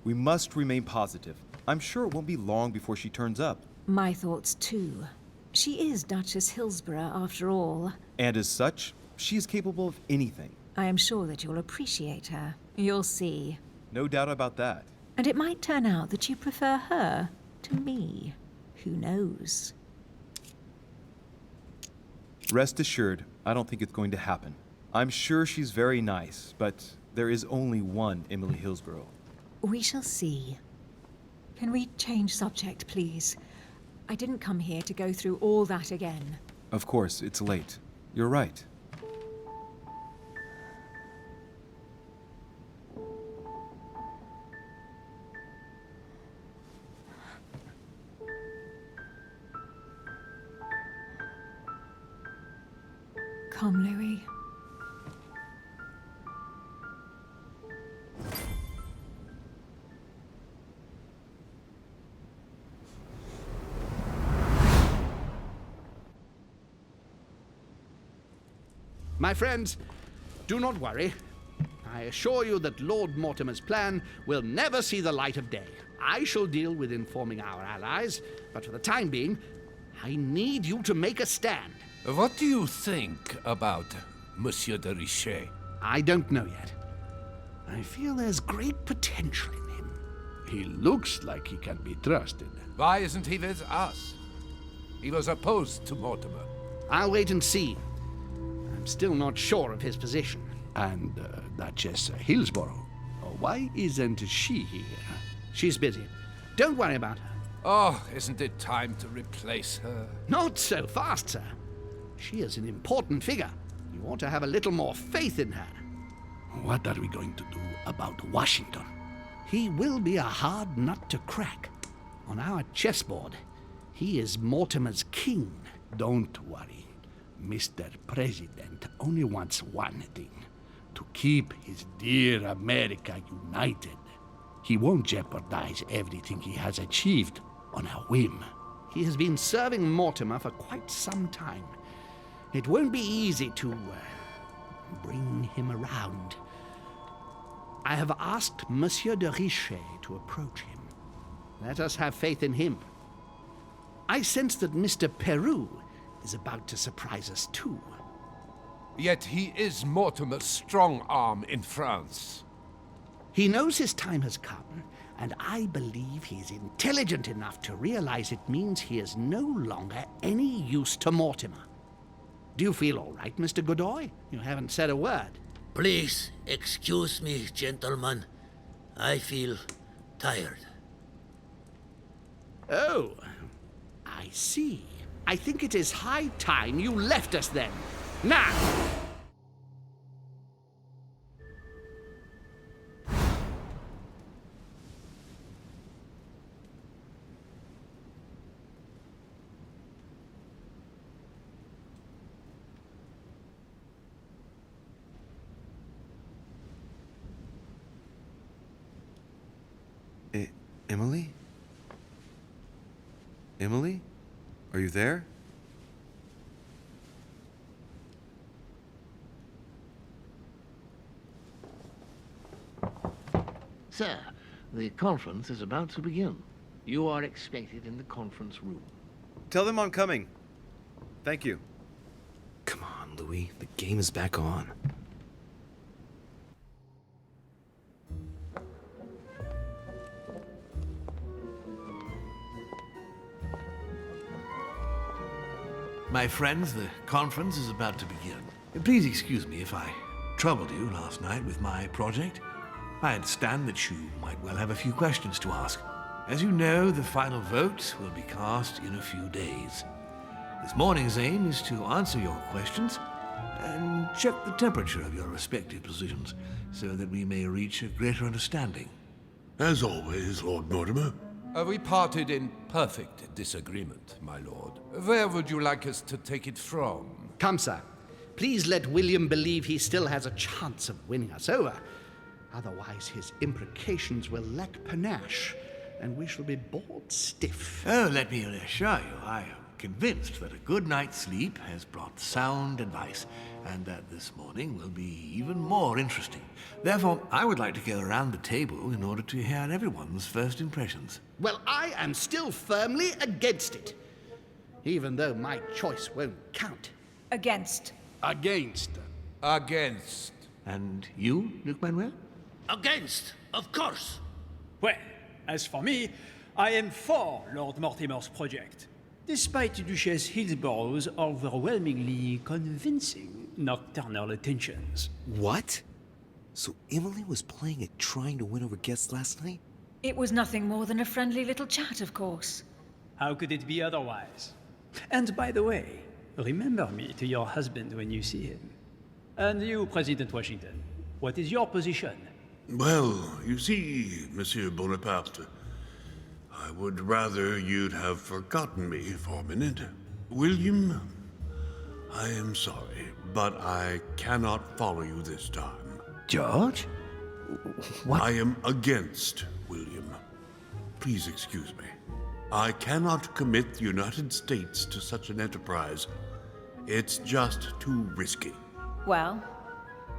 We must remain positive. I'm sure it won't be long before she turns up. My thoughts too. She is Duchess Hillsborough, after all. And as such, she is capable of anything. I am sure that you'll appreciate her. You'll see. No doubt about that. And it might turn out that you prefer her to me. Who knows? Rest assured, I don't think it's going to happen. I'm sure she's very nice, but there is only one Emily Hillsborough. We shall see. Can we change subject, please? I didn't come here to go through all that again. Of course, it's late. You're right. Come, Louis. My friends, do not worry. I assure you that Lord Mortimer's plan will never see the light of day. I shall deal with informing our allies, but for the time being, I need you to make a stand. What do you think about Monsieur de Richet? I don't know yet. I feel there's great potential in him. He looks like he can be trusted. Why isn't he with us? He was opposed to Mortimer. I'll wait and see. I'm still not sure of his position. And Duchess Hillsborough? Why isn't she here? She's busy. Don't worry about her. Oh, isn't it time to replace her? Not so fast, sir. She is an important figure. You ought to have a little more faith in her. What are we going to do about Washington? He will be a hard nut to crack. On our chessboard, he is Mortimer's king. Don't worry. Mr. President only wants one thing: to keep his dear America united. He won't jeopardize everything he has achieved on a whim. He has been serving Mortimer for quite some time. It won't be easy to bring him around. I have asked Monsieur de Richet to approach him. Let us have faith in him. I sense that Mr. Peru is about to surprise us too. Yet he is Mortimer's strong arm in France. He knows his time has come, and I believe he is intelligent enough to realize it means he is no longer any use to Mortimer. Do you feel all right, Mr. Godoy? You haven't said a word. Please excuse me, gentlemen. I feel tired. Oh, I see. I think it is high time you left us then. Now! Emily? Emily? Are you there? Sir, the conference is about to begin. You are expected in the conference room. Tell them I'm coming. Thank you. Come on, Louis. The game is back on. My friends, the conference is about to begin. Please excuse me if I troubled you last night with my project. I understand that you might well have a few questions to ask. As you know, the final vote will be cast in a few days. This morning's aim is to answer your questions and check the temperature of your respective positions so that we may reach a greater understanding. As always, Lord Mortimer. We parted in perfect disagreement, my lord. Where would you like us to take it from? Come, sir. Please let William believe he still has a chance of winning us over. Otherwise, his imprecations will lack panache, and we shall be bored stiff. Oh, let me assure you, I am convinced that a good night's sleep has brought sound advice, and that this morning will be even more interesting. Therefore, I would like to go around the table in order to hear everyone's first impressions. Well, I am still firmly against it, even though my choice won't count. Against. Against. Against. And you, Luc Manuel? Against, of course. Well, as for me, I am for Lord Mortimer's project. despite Duchess Hillsborough's overwhelmingly convincing nocturnal attentions. What? So Emily was playing at trying to win over guests last night? It was nothing more than a friendly little chat, of course. How could it be otherwise? And by the way, remember me to your husband when you see him. And you, President Washington, what is your position? Well, you see, Monsieur Bonaparte, I would rather you'd have forgotten me for a minute. William, I am sorry, but I cannot follow you this time. George? What? I am against William. Please excuse me. I cannot commit the United States to such an enterprise. It's just too risky. Well,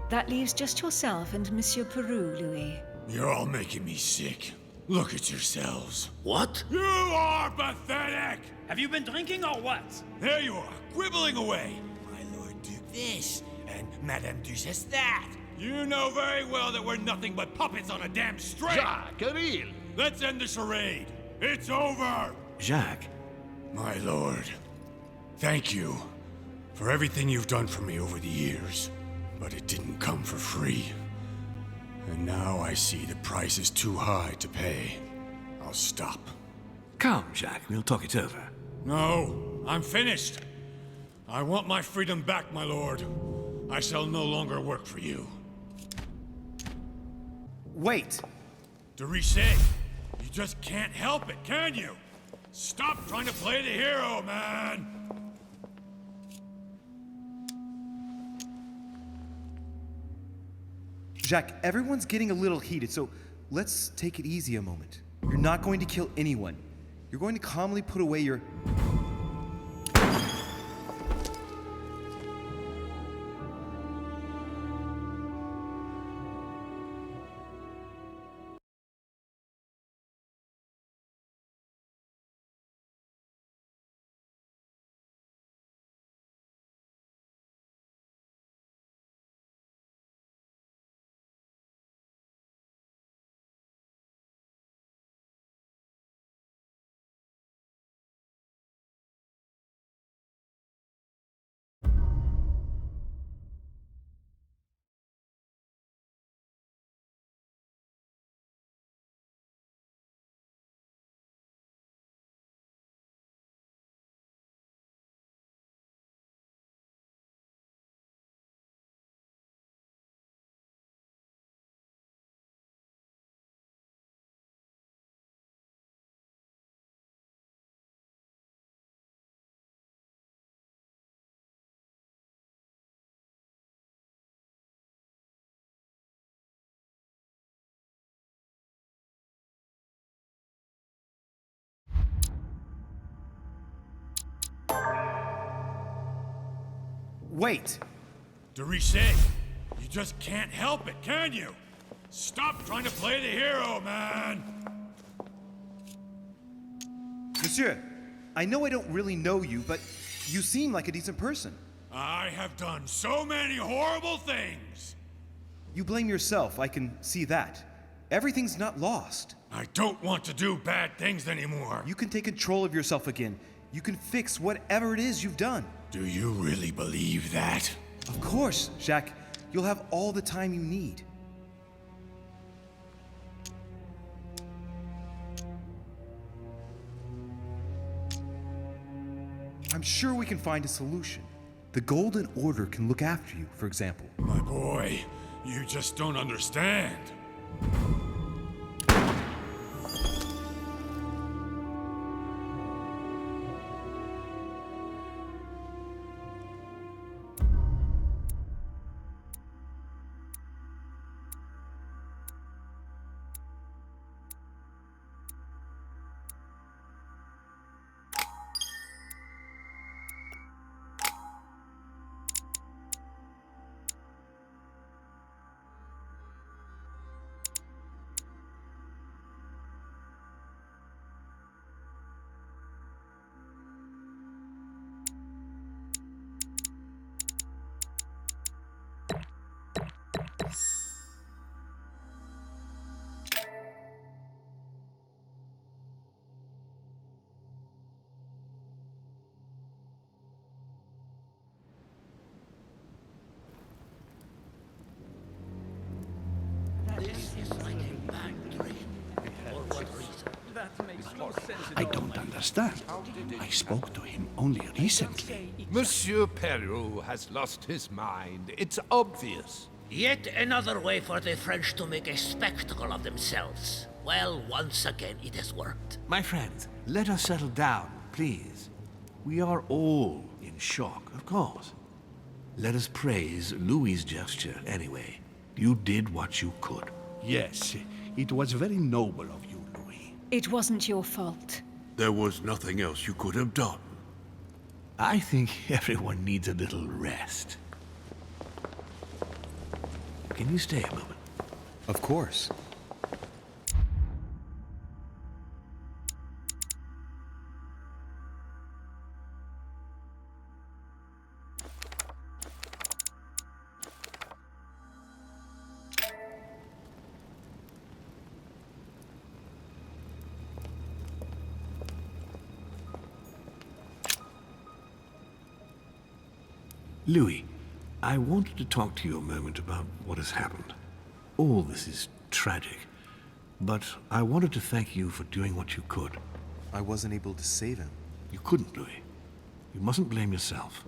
that leaves just yourself and Monsieur Peru, Louis. You're all making me sick. Look at yourselves. What? You are pathetic! Have you been drinking or what? There you are, quibbling away. My Lord Duke this, and Madame Duchess that. You know very well that we're nothing but puppets on a damn string. Jacques, Camille! Let's end the charade. It's over! Jacques? My lord, thank you for everything you've done for me over the years. But it didn't come for free. And now I see the price is too high to pay. I'll stop. Come, Jacques, we'll talk it over. No, I'm finished. I want my freedom back, my lord. I shall no longer work for you. Wait! De Richet, you just can't help it, can you? Stop trying to play the hero, man! Jacques, everyone's getting a little heated, so let's take it easy a moment. You're not going to kill anyone. You're going to calmly put away your... Wait! De Richet, you just can't help it, can you? Stop trying to play the hero, man! Monsieur, I know I don't really know you, but you seem like a decent person. I have done so many horrible things! You blame yourself, I can see that. Everything's not lost. I don't want to do bad things anymore. You can take control of yourself again. You can fix whatever it is you've done. Do you really believe that? Of course, Jacques. You'll have all the time you need. I'm sure we can find a solution. The Golden Order can look after you, for example. My boy, you just don't understand. I don't understand. I spoke to him only recently. Monsieur Peru has lost his mind. It's obvious. Yet another way for the French to make a spectacle of themselves. Well, once again it has worked. My friends, let us settle down, please. We are all in shock, of course. Let us praise Louis's gesture anyway. You did what you could. Yes, it was very noble of you, Louis. It wasn't your fault. There was nothing else you could have done. I think everyone needs a little rest. Can you stay a moment? Of course. Louis, I wanted to talk to you a moment about what has happened. All this is tragic, but I wanted to thank you for doing what you could. I wasn't able to save him. You couldn't, Louis. You mustn't blame yourself.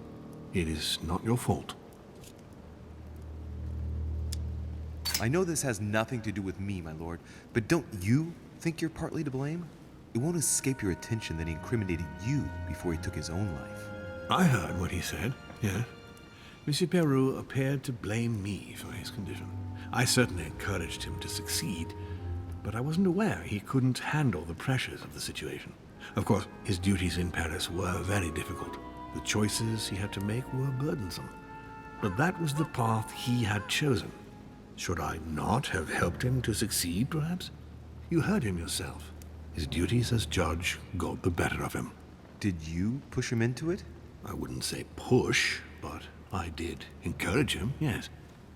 It is not your fault. I know this has nothing to do with me, my lord, but don't you think you're partly to blame? It won't escape your attention that he incriminated you before he took his own life. I heard what he said, yes. Monsieur Peru appeared to blame me for his condition. I certainly encouraged him to succeed, but I wasn't aware he couldn't handle the pressures of the situation. Of course, his duties in Paris were very difficult. The choices he had to make were burdensome. But that was the path he had chosen. Should I not have helped him to succeed, perhaps? You heard him yourself. His duties as judge got the better of him. Did you push him into it? I wouldn't say push, but I did encourage him, yes.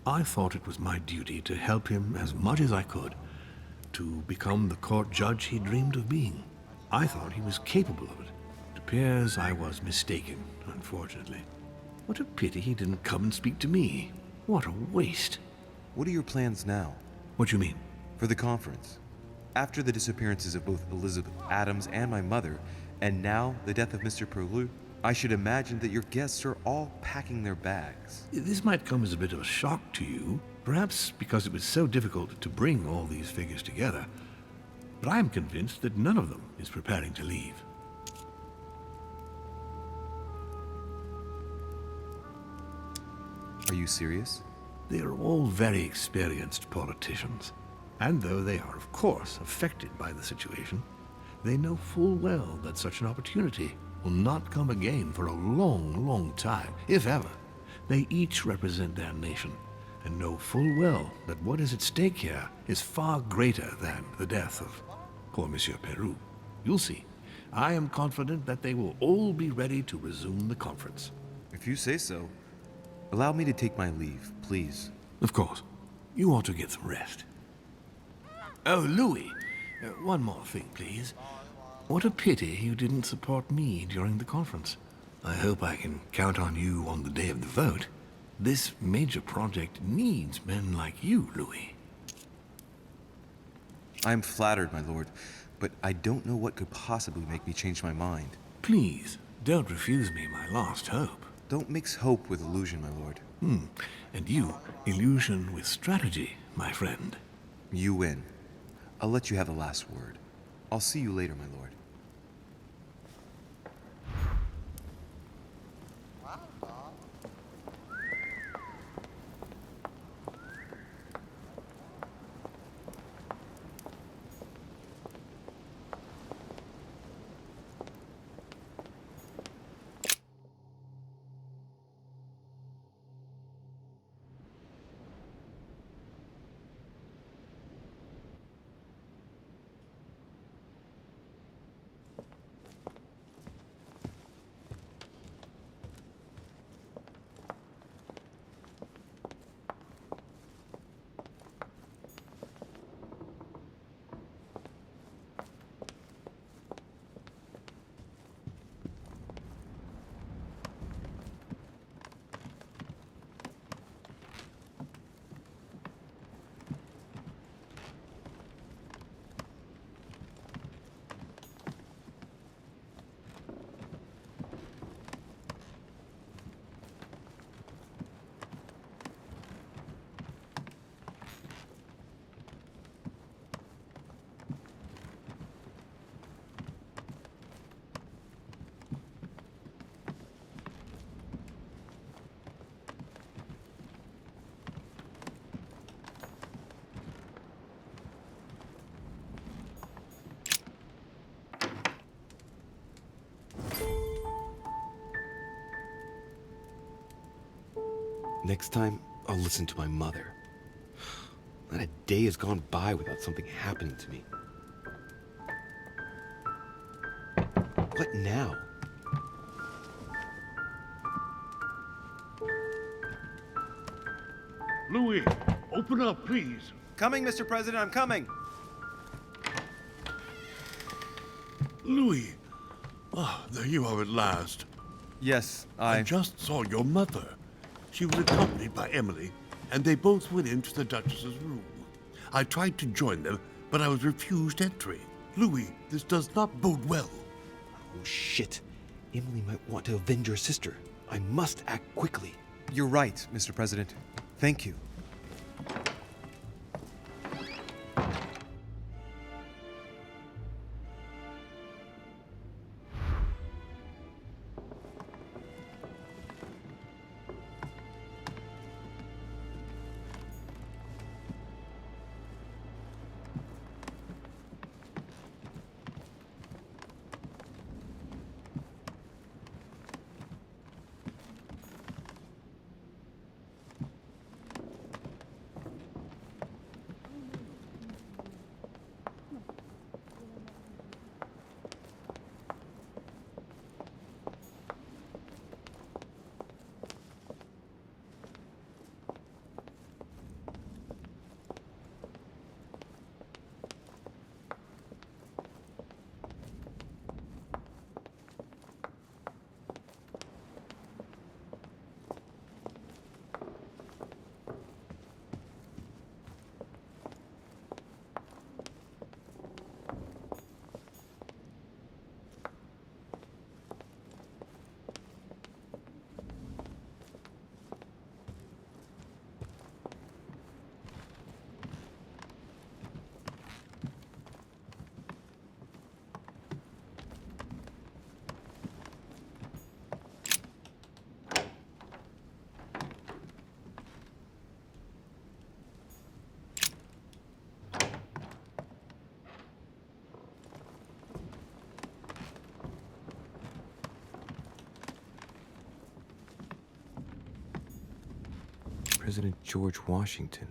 I thought it was my duty to help him as much as I could to become the court judge he dreamed of being. I thought he was capable of it. It appears I was mistaken, unfortunately. What a pity he didn't come and speak to me. What a waste. What are your plans now? What do you mean? For the conference. After the disappearances of both Elizabeth Adams and my mother, and now the death of Mr. Perlu, I should imagine that your guests are all packing their bags. This might come as a bit of a shock to you, perhaps because it was so difficult to bring all these figures together. But I am convinced that none of them is preparing to leave. Are you serious? They are all very experienced politicians. And though they are, of course, affected by the situation, they know full well that such an opportunity will not come again for a long, long time, if ever. They each represent their nation, and know full well that what is at stake here is far greater than the death of poor Monsieur Peru. You'll see. I am confident that they will all be ready to resume the conference. If you say so. Allow me to take my leave, please. Of course. You ought to get some rest. Oh, Louis, one more thing, please. What a pity you didn't support me during the conference. I hope I can count on you on the day of the vote. This major project needs men like you, Louis. I am flattered, my lord, but I don't know what could possibly make me change my mind. Please, don't refuse me my last hope. Don't mix hope with illusion, my lord. And you, illusion with strategy, my friend. You win. I'll let you have the last word. I'll see you later, my lord. Next time, I'll listen to my mother. Not a day has gone by without something happening to me. What now? Louis, open up, please. Coming, Mr. President, I'm coming. Louis. Ah, there you are at last. Yes, I just saw your mother. She was accompanied by Emily, and they both went into the Duchess's room. I tried to join them, but I was refused entry. Louis, this does not bode well. Oh, shit. Emily might want to avenge her sister. I must act quickly. You're right, Mr. President. Thank you. President George Washington.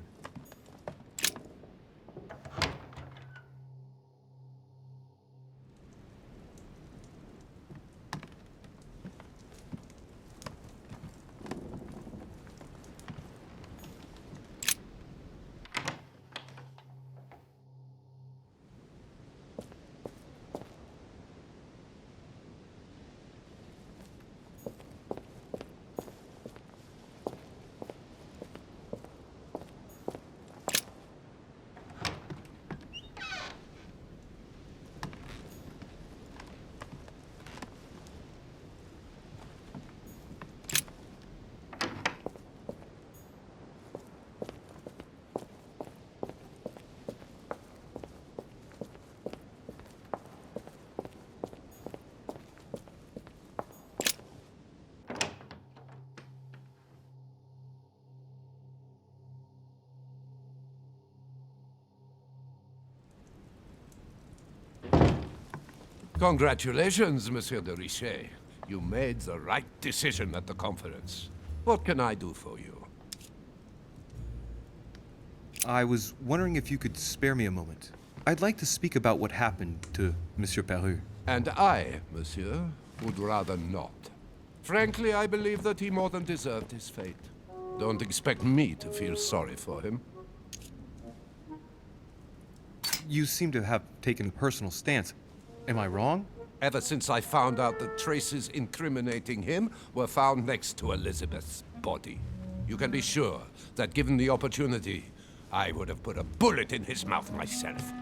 Congratulations, Monsieur de Richet. You made the right decision at the conference. What can I do for you? I was wondering if you could spare me a moment. I'd like to speak about what happened to Monsieur Peru. And I, monsieur, would rather not. Frankly, I believe that he more than deserved his fate. Don't expect me to feel sorry for him. You seem to have taken a personal stance. Am I wrong? Ever since I found out that traces incriminating him were found next to Elizabeth's body. You can be sure that given the opportunity, I would have put a bullet in his mouth myself.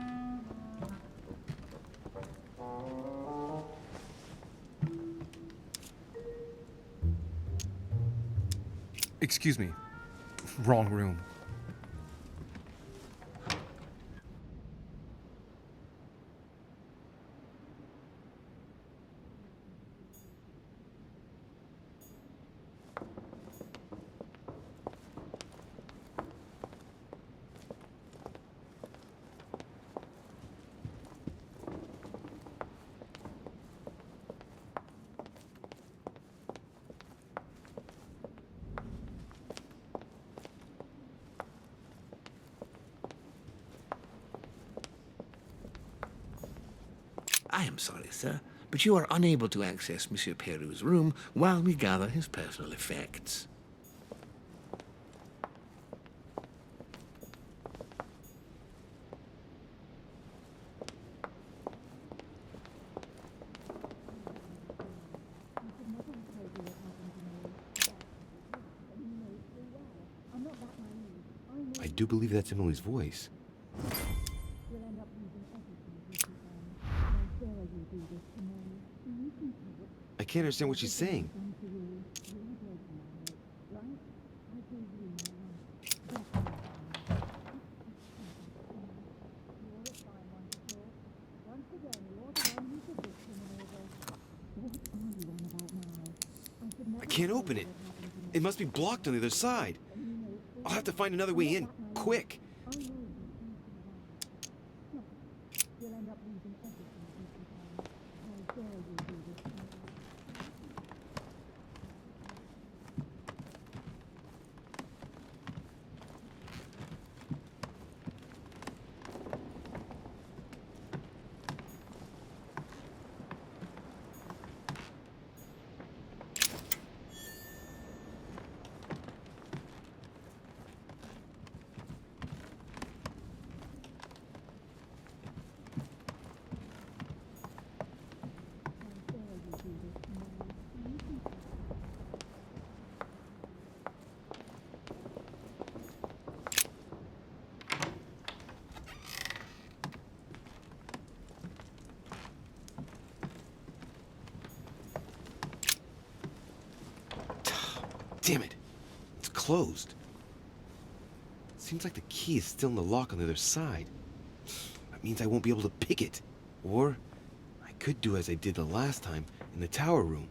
Excuse me. Wrong room. I am sorry, sir, but you are unable to access Monsieur Peru's room while we gather his personal effects. I do believe that's Emily's voice. I can't understand what she's saying. I can't open it. It must be blocked on the other side. I'll have to find another way in, quick. Damn it. It's closed. Seems like the key is still in the lock on the other side. That means I won't be able to pick it. Or I could do as I did the last time in the tower room.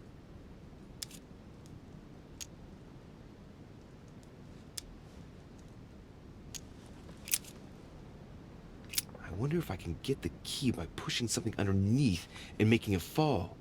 I wonder if I can get the key by pushing something underneath and making it fall.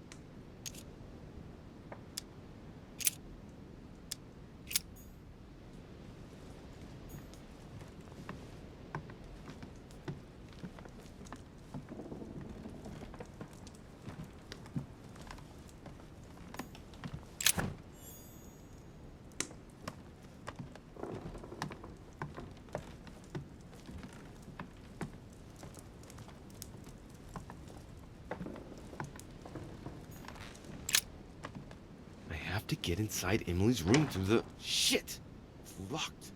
To get inside Emily's room through the... Shit! It's locked.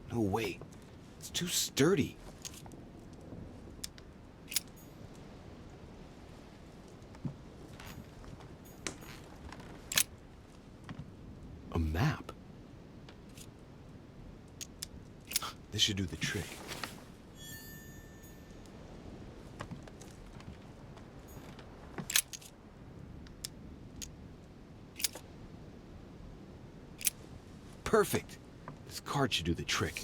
No way. It's too sturdy. A map. This should do the trick. Perfect. This card should do the trick.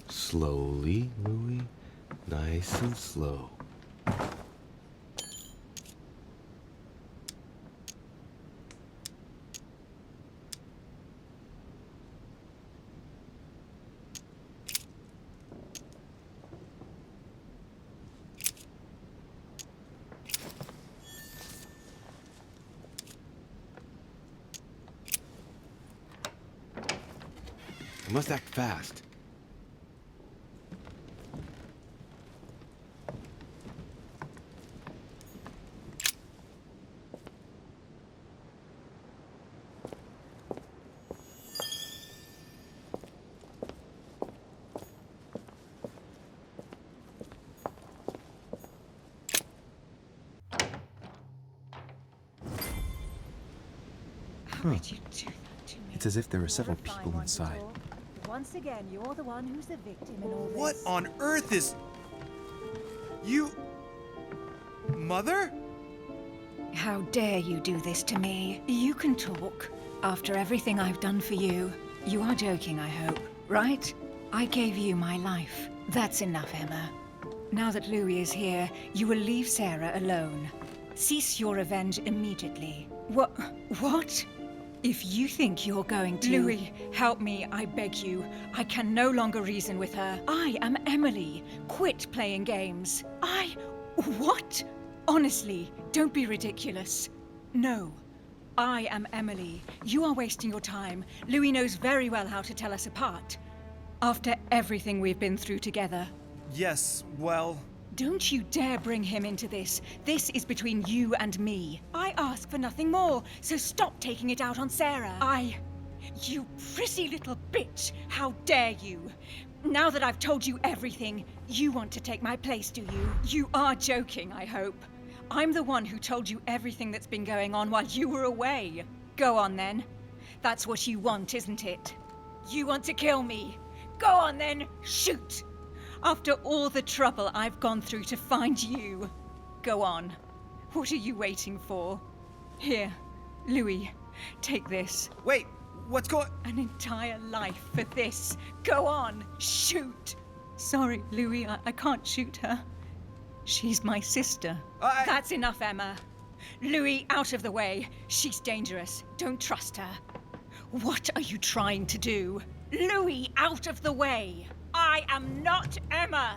Slowly, Louis. Nice and slow. I must act fast. How did you do that to me? It's as if there are several people inside. Once again, you're the one who's the victim in all this. What on earth is... You... Mother? How dare you do this to me? You can talk. After everything I've done for you. You are joking, I hope, right? I gave you my life. That's enough, Emma. Now that Louis is here, you will leave Sarah alone. Cease your revenge immediately. What? If you think you're going to... Louis, help me, I beg you. I can no longer reason with her. I am Emily. Quit playing games. What? Honestly, don't be ridiculous. No. I am Emily. You are wasting your time. Louis knows very well how to tell us apart. After everything we've been through together. Yes, well... Don't you dare bring him into this. This is between you and me. I ask for nothing more, so stop taking it out on Sarah. You prissy little bitch! How dare you! Now that I've told you everything, you want to take my place, do you? You are joking, I hope. I'm the one who told you everything that's been going on while you were away. Go on then. That's what you want, isn't it? You want to kill me. Go on then, shoot! After all the trouble I've gone through to find you. Go on. What are you waiting for? Here, Louis, take this. Wait, what's going... An entire life for this. Go on, shoot! Sorry, Louis, I can't shoot her. She's my sister. That's enough, Emma. Louis, out of the way. She's dangerous. Don't trust her. What are you trying to do? Louis, out of the way! I am not Emma!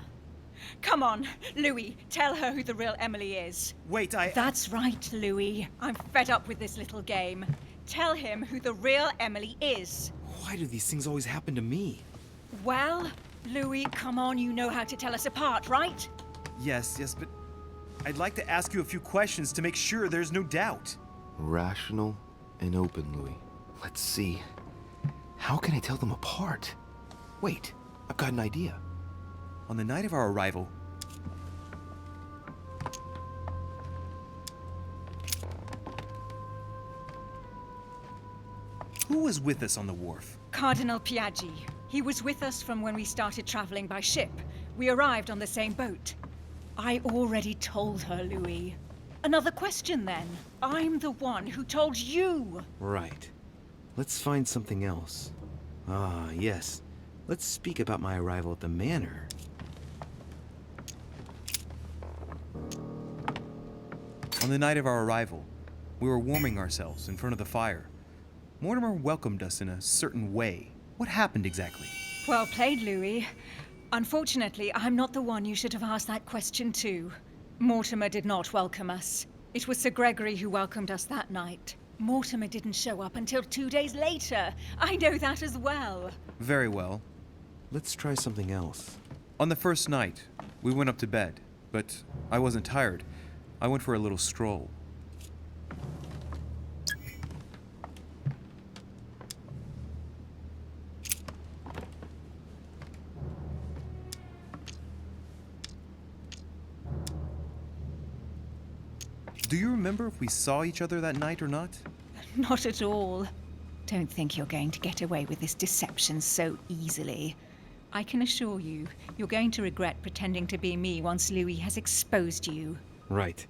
Come on, Louis, tell her who the real Emily is. Wait, That's right, Louis. I'm fed up with this little game. Tell him who the real Emily is. Why do these things always happen to me? Well, Louis, come on, you know how to tell us apart, right? Yes, but I'd like to ask you a few questions to make sure there's no doubt. Rational and open, Louis. Let's see. How can I tell them apart? Wait, I've got an idea. On the night of our arrival, who was with us on the wharf? Cardinal Piaggi. He was with us from when we started traveling by ship. We arrived on the same boat. I already told her, Louis. Another question, then. I'm the one who told you. Right. Let's find something else. Ah, yes. Let's speak about my arrival at the manor. On the night of our arrival, we were warming ourselves in front of the fire. Mortimer welcomed us in a certain way. What happened exactly? Well played, Louis. Unfortunately, I'm not the one you should have asked that question to. Mortimer did not welcome us. It was Sir Gregory who welcomed us that night. Mortimer didn't show up until 2 days later. I know that as well. Very well. Let's try something else. On the first night, we went up to bed, but I wasn't tired. I went for a little stroll. Do you remember if we saw each other that night or not? Not at all. Don't think you're going to get away with this deception so easily. I can assure you, you're going to regret pretending to be me once Louis has exposed you. Right.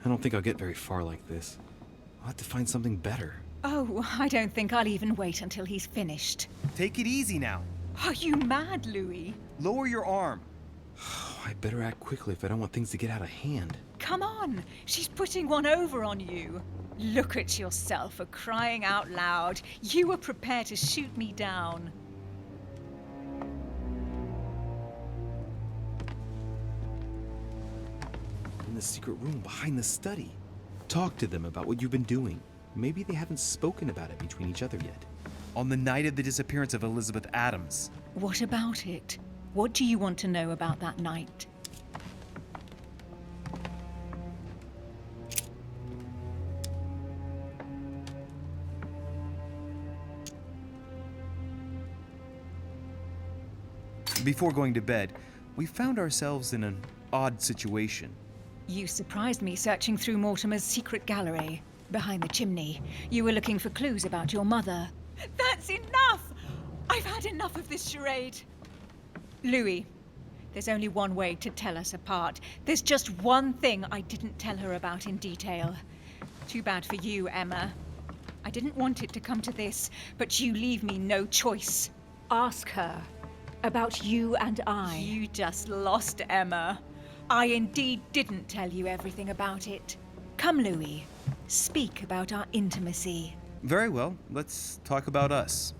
I don't think I'll get very far like this. I'll have to find something better. Oh, I don't think I'll even wait until he's finished. Take it easy now. Are you mad, Louis? Lower your arm. I better act quickly if I don't want things to get out of hand. Come on, she's putting one over on you. Look at yourself for crying out loud. You were prepared to shoot me down. In the secret room behind the study. Talk to them about what you've been doing. Maybe they haven't spoken about it between each other yet. On the night of the disappearance of Elizabeth Adams. What about it? What do you want to know about that night? Before going to bed, we found ourselves in an odd situation. You surprised me searching through Mortimer's secret gallery. Behind the chimney. You were looking for clues about your mother. That's enough! I've had enough of this charade. Louis, there's only one way to tell us apart. There's just one thing I didn't tell her about in detail. Too bad for you, Emma. I didn't want it to come to this, but you leave me no choice. Ask her. About you and I. You just lost, Emma. I indeed didn't tell you everything about it. Come, Louis. Speak about our intimacy. Very well, let's talk about us.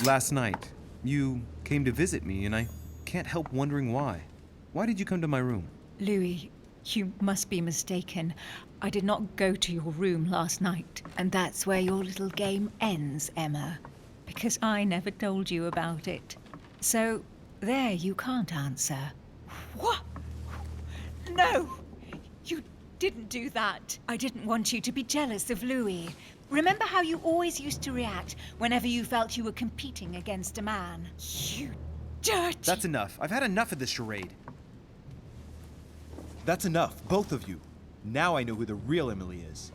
Last night, you came to visit me, and I can't help wondering why. Why did you come to my room? Louis, you must be mistaken. I did not go to your room last night, and that's where your little game ends, Emma. Because I never told you about it. So, there you can't answer. What? No! You didn't do that. I didn't want you to be jealous of Louis. Remember how you always used to react whenever you felt you were competing against a man? You dirty... That's enough. I've had enough of this charade. That's enough, both of you. Now I know who the real Emily is.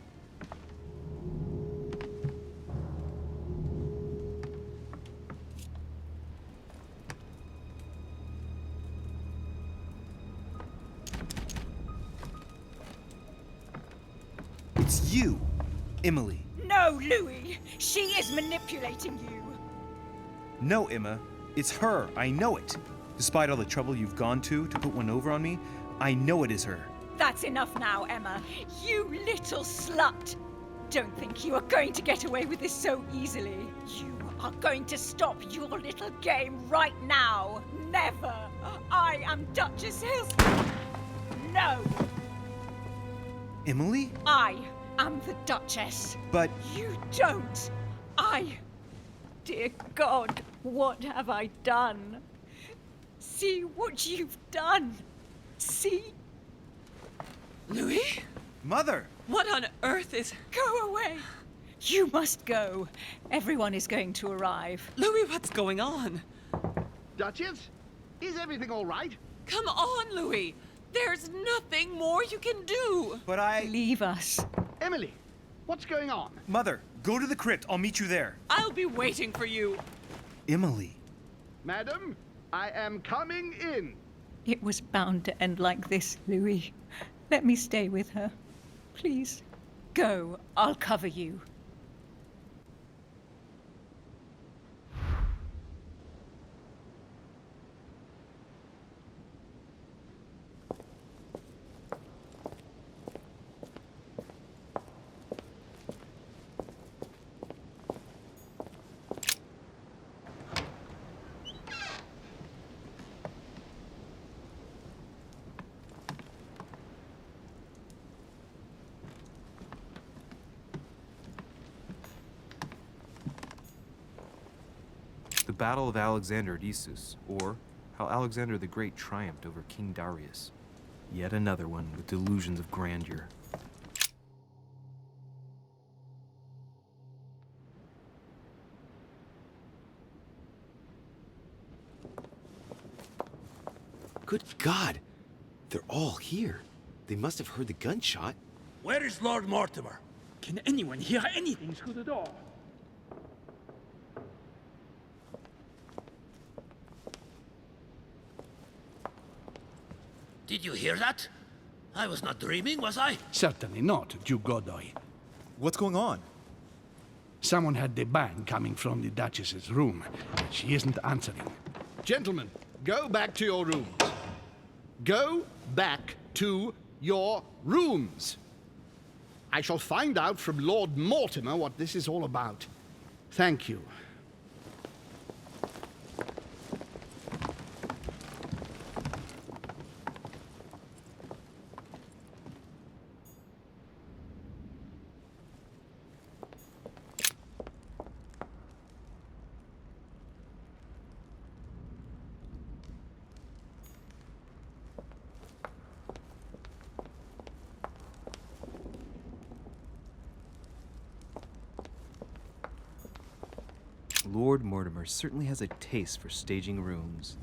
It's you, Emily. No, Louis! She is manipulating you! No, Emma. It's her. I know it. Despite all the trouble you've gone to put one over on me, I know it is her. That's enough now, Emma. You little slut! Don't think you are going to get away with this so easily. You are going to stop your little game right now. Never! I am Duchess Hills... No! Emily? I am the Duchess. But... You don't. Dear God, what have I done? See what you've done. See? Louis? Mother! What on earth is... Go away! You must go. Everyone is going to arrive. Louis, what's going on? Duchess? Is everything all right? Come on, Louis! There's nothing more you can do! But I... Leave us. Emily, what's going on? Mother, go to the crypt. I'll meet you there. I'll be waiting for you. Emily. Madam, I am coming in. It was bound to end like this, Louis. Let me stay with her. Please. Go. I'll cover you. The Battle of Alexander at Issus, or how Alexander the Great triumphed over King Darius. Yet another one with delusions of grandeur. Good God! They're all here. They must have heard the gunshot. Where is Lord Mortimer? Can anyone hear anything through the door? Did you hear that? I was not dreaming, was I? Certainly not, Duke Godoy. What's going on? Someone had the bang coming from the Duchess's room, but she isn't answering. Gentlemen, go back to your rooms. Go back to your rooms. I shall find out from Lord Mortimer what this is all about. Thank you. Lord Mortimer certainly has a taste for staging rooms.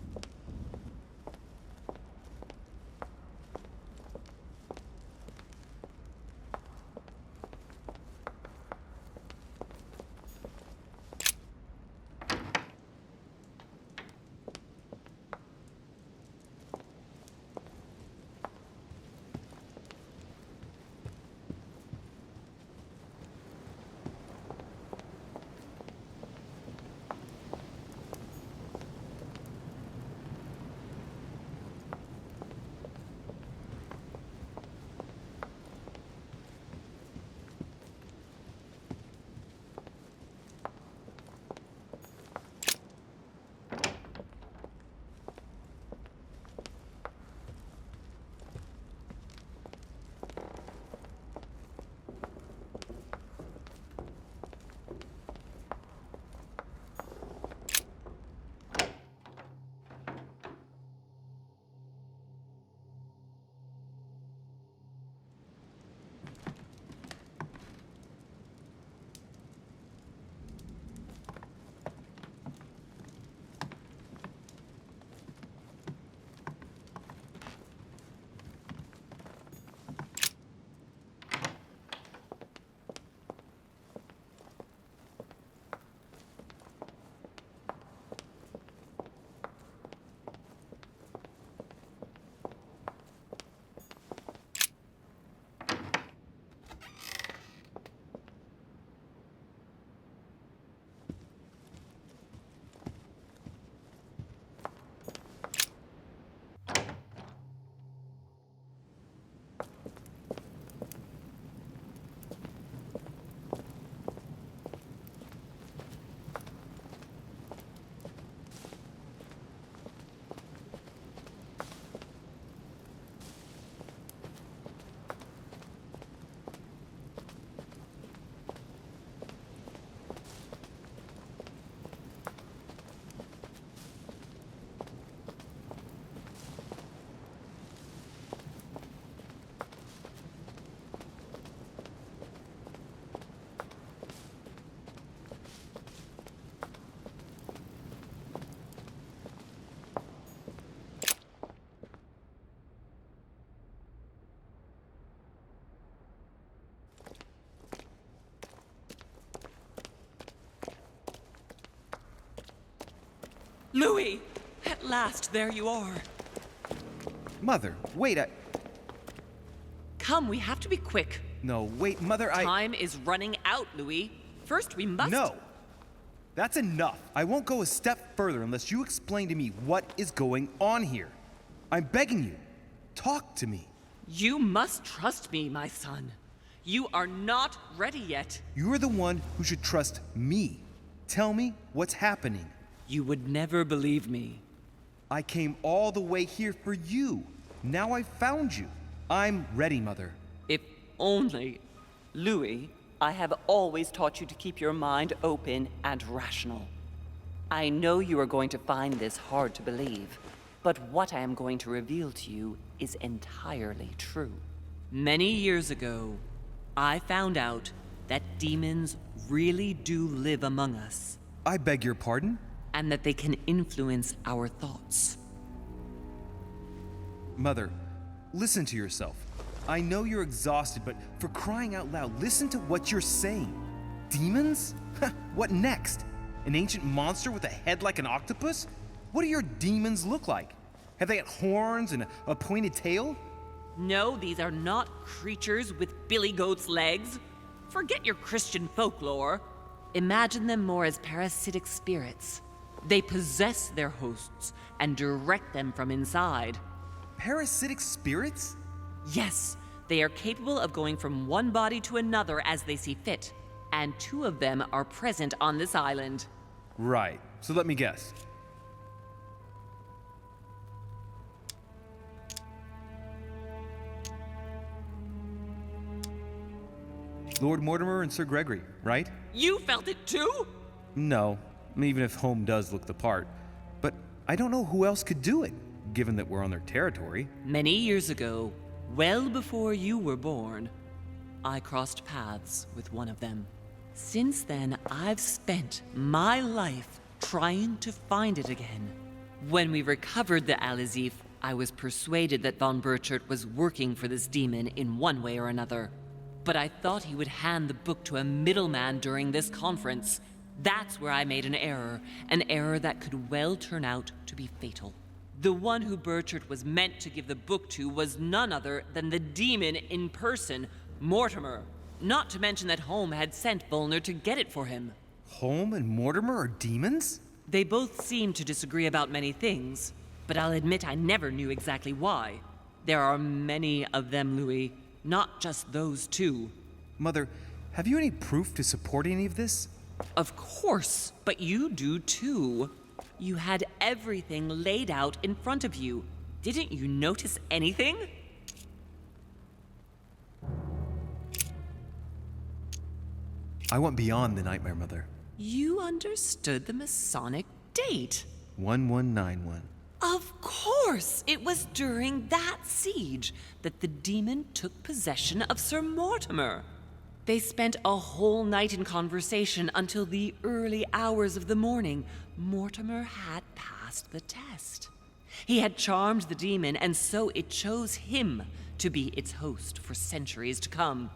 Louis! At last, there you are. Mother, wait, Come, we have to be quick. No, wait, Mother, Time is running out, Louis. First, we must... No! That's enough. I won't go a step further unless you explain to me what is going on here. I'm begging you. Talk to me. You must trust me, my son. You are not ready yet. You're the one who should trust me. Tell me what's happening. You would never believe me. I came all the way here for you. Now I've found you. I'm ready, Mother. If only... Louis, I have always taught you to keep your mind open and rational. I know you are going to find this hard to believe, but what I am going to reveal to you is entirely true. Many years ago, I found out that demons really do live among us. I beg your pardon? And that they can influence our thoughts. Mother, listen to yourself. I know you're exhausted, but for crying out loud, listen to what you're saying. Demons? What next? An ancient monster with a head like an octopus? What do your demons look like? Have they got horns and a pointed tail? No, these are not creatures with billy goat's legs. Forget your Christian folklore. Imagine them more as parasitic spirits. They possess their hosts and direct them from inside. Parasitic spirits? Yes, they are capable of going from one body to another as they see fit, and 2 of them are present on this island. Right, so let me guess. Lord Mortimer and Sir Gregory, right? You felt it too? No, even if Home does look the part. But I don't know who else could do it, given that we're on their territory. Many years ago, well before you were born, I crossed paths with one of them. Since then, I've spent my life trying to find it again. When we recovered the Alizif, I was persuaded that von Burchard was working for this demon in one way or another. But I thought he would hand the book to a middleman during this conference. That's where I made an error that could well turn out to be fatal. The one who Burchard was meant to give the book to was none other than the demon in person, Mortimer. Not to mention that Home had sent Volner to get it for him. Home and Mortimer are demons? They both seem to disagree about many things, but I'll admit I never knew exactly why. There are many of them, Louis, not just those 2. Mother, have you any proof to support any of this? Of course, but you do too. You had everything laid out in front of you. Didn't you notice anything? I went beyond the nightmare, Mother. You understood the Masonic date. 1191. Of course! It was during that siege that the demon took possession of Sir Mortimer. They spent a whole night in conversation until the early hours of the morning. Mortimer had passed the test. He had charmed the demon, and so it chose him to be its host for centuries to come.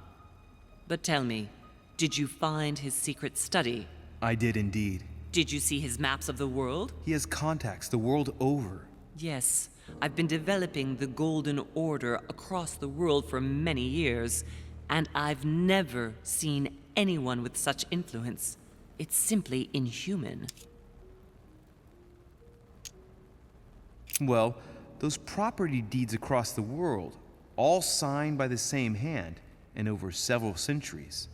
But tell me, did you find his secret study? I did indeed. Did you see his maps of the world? He has contacts the world over. Yes, I've been developing the Golden Order across the world for many years, and I've never seen anyone with such influence. It's simply inhuman. Well, those property deeds across the world, all signed by the same hand, and over several centuries.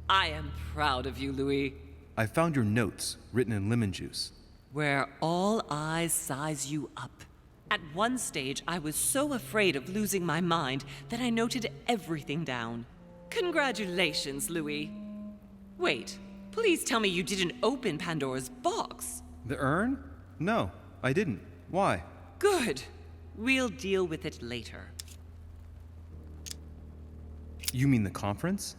I am proud of you, Louis. I found your notes, written in lemon juice. Where all eyes size you up. At one stage, I was so afraid of losing my mind that I noted everything down. Congratulations, Louis. Wait, please tell me you didn't open Pandora's box. The urn? No, I didn't. Why? Good. We'll deal with it later. You mean the conference?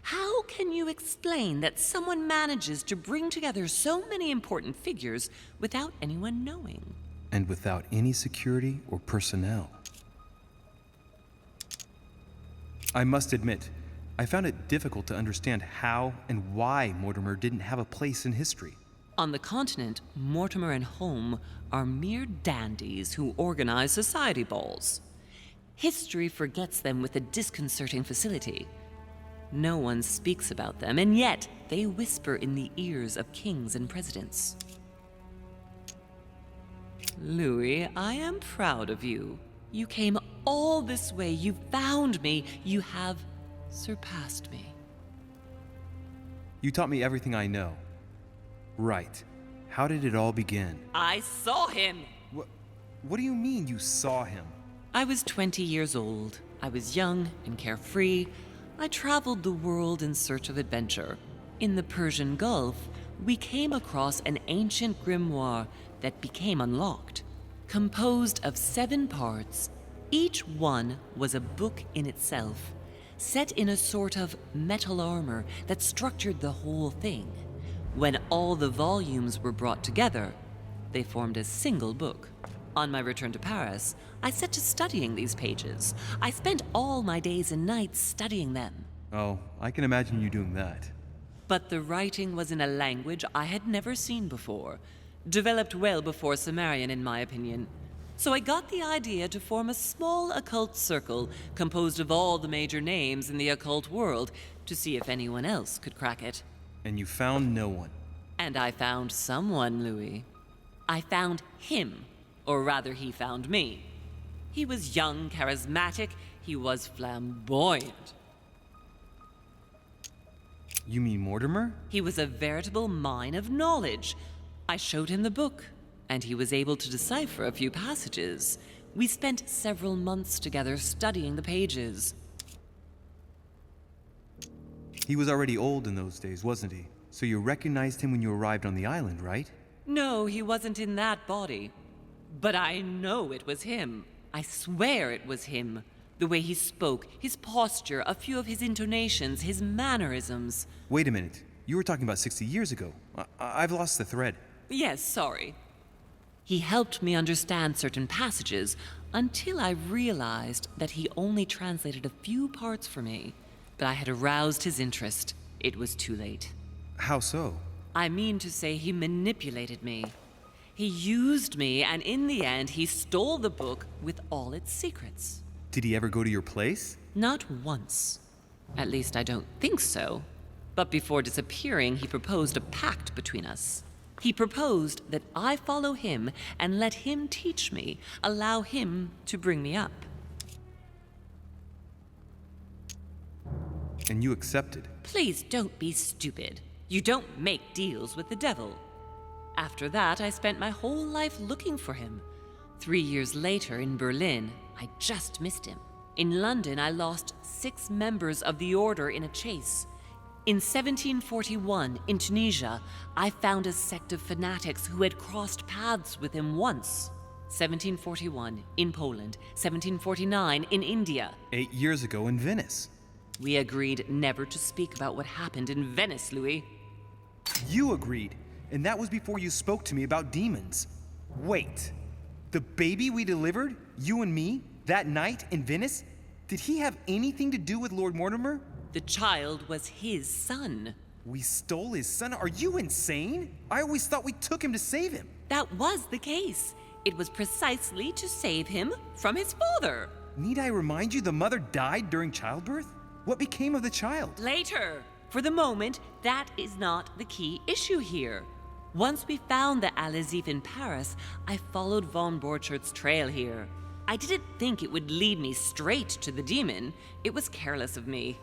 How can you explain that someone manages to bring together so many important figures without anyone knowing? And without any security or personnel. I must admit, I found it difficult to understand how and why Mortimer didn't have a place in history. On the continent, Mortimer and Home are mere dandies who organize society balls. History forgets them with a disconcerting facility. No one speaks about them, and yet they whisper in the ears of kings and presidents. Louis, I am proud of you. You came all this way, you found me, you have surpassed me. You taught me everything I know. Right. How did it all begin? I saw him! What do you mean you saw him? I was 20 years old. I was young and carefree. I traveled the world in search of adventure. In the Persian Gulf, we came across an ancient grimoire that became unlocked. Composed of 7 parts, each one was a book in itself, set in a sort of metal armor that structured the whole thing. When all the volumes were brought together, they formed a single book. On my return to Paris, I set to studying these pages. I spent all my days and nights studying them. Oh, I can imagine you doing that. But the writing was in a language I had never seen before, developed well before Sumerian, in my opinion. So I got the idea to form a small occult circle composed of all the major names in the occult world to see if anyone else could crack it. And you found no one. And I found someone, Louis. I found him, or rather he found me. He was young, charismatic, he was flamboyant. You mean Mortimer? He was a veritable mine of knowledge. I showed him the book, and he was able to decipher a few passages. We spent several months together studying the pages. He was already old in those days, wasn't he? So you recognized him when you arrived on the island, right? No, he wasn't in that body. But I know it was him. I swear it was him. The way he spoke, his posture, a few of his intonations, his mannerisms. Wait a minute. You were talking about 60 years ago. I've lost the thread. Yes, sorry. He helped me understand certain passages until I realized that he only translated a few parts for me. But I had aroused his interest. It was too late. How so? I mean to say he manipulated me. He used me, and in the end, he stole the book with all its secrets. Did he ever go to your place? Not once. At least I don't think so. But before disappearing, he proposed a pact between us. He proposed that I follow him and let him teach me, allow him to bring me up. And you accepted? Please don't be stupid. You don't make deals with the devil. After that, I spent my whole life looking for him. 3 years later, in Berlin, I just missed him. In London, I lost 6 members of the order in a chase. In 1741, in Tunisia, I found a sect of fanatics who had crossed paths with him once. 1741, in Poland. 1749, in India. 8 years ago in Venice. We agreed never to speak about what happened in Venice, Louis. You agreed, and that was before you spoke to me about demons. Wait, the baby we delivered, you and me, that night in Venice, did he have anything to do with Lord Mortimer? The child was his son. We stole his son? Are you insane? I always thought we took him to save him. That was the case. It was precisely to save him from his father. Need I remind you the mother died during childbirth? What became of the child? Later. For the moment, that is not the key issue here. Once we found the Al-Azif in Paris, I followed von Borchardt's trail here. I didn't think it would lead me straight to the demon. It was careless of me.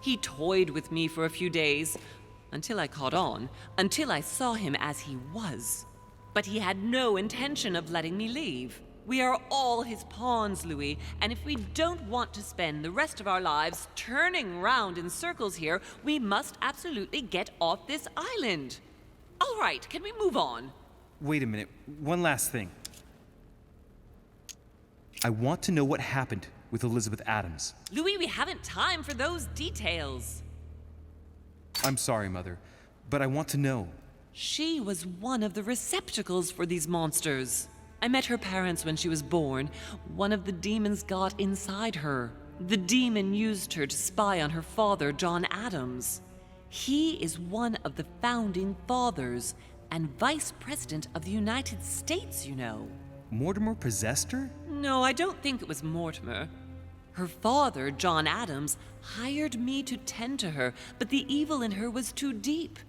He toyed with me for a few days, until I caught on, until I saw him as he was. But he had no intention of letting me leave. We are all his pawns, Louis, and if we don't want to spend the rest of our lives turning round in circles here, we must absolutely get off this island. All right, can we move on? Wait a minute, one last thing. I want to know what happened with Elizabeth Adams. Louis, we haven't time for those details. I'm sorry, Mother, but I want to know. She was one of the receptacles for these monsters. I met her parents when she was born. One of the demons got inside her. The demon used her to spy on her father, John Adams. He is one of the founding fathers, and Vice President of the United States, you know. Mortimer possessed her? No, I don't think it was Mortimer. Her father, John Adams, hired me to tend to her, but the evil in her was too deep.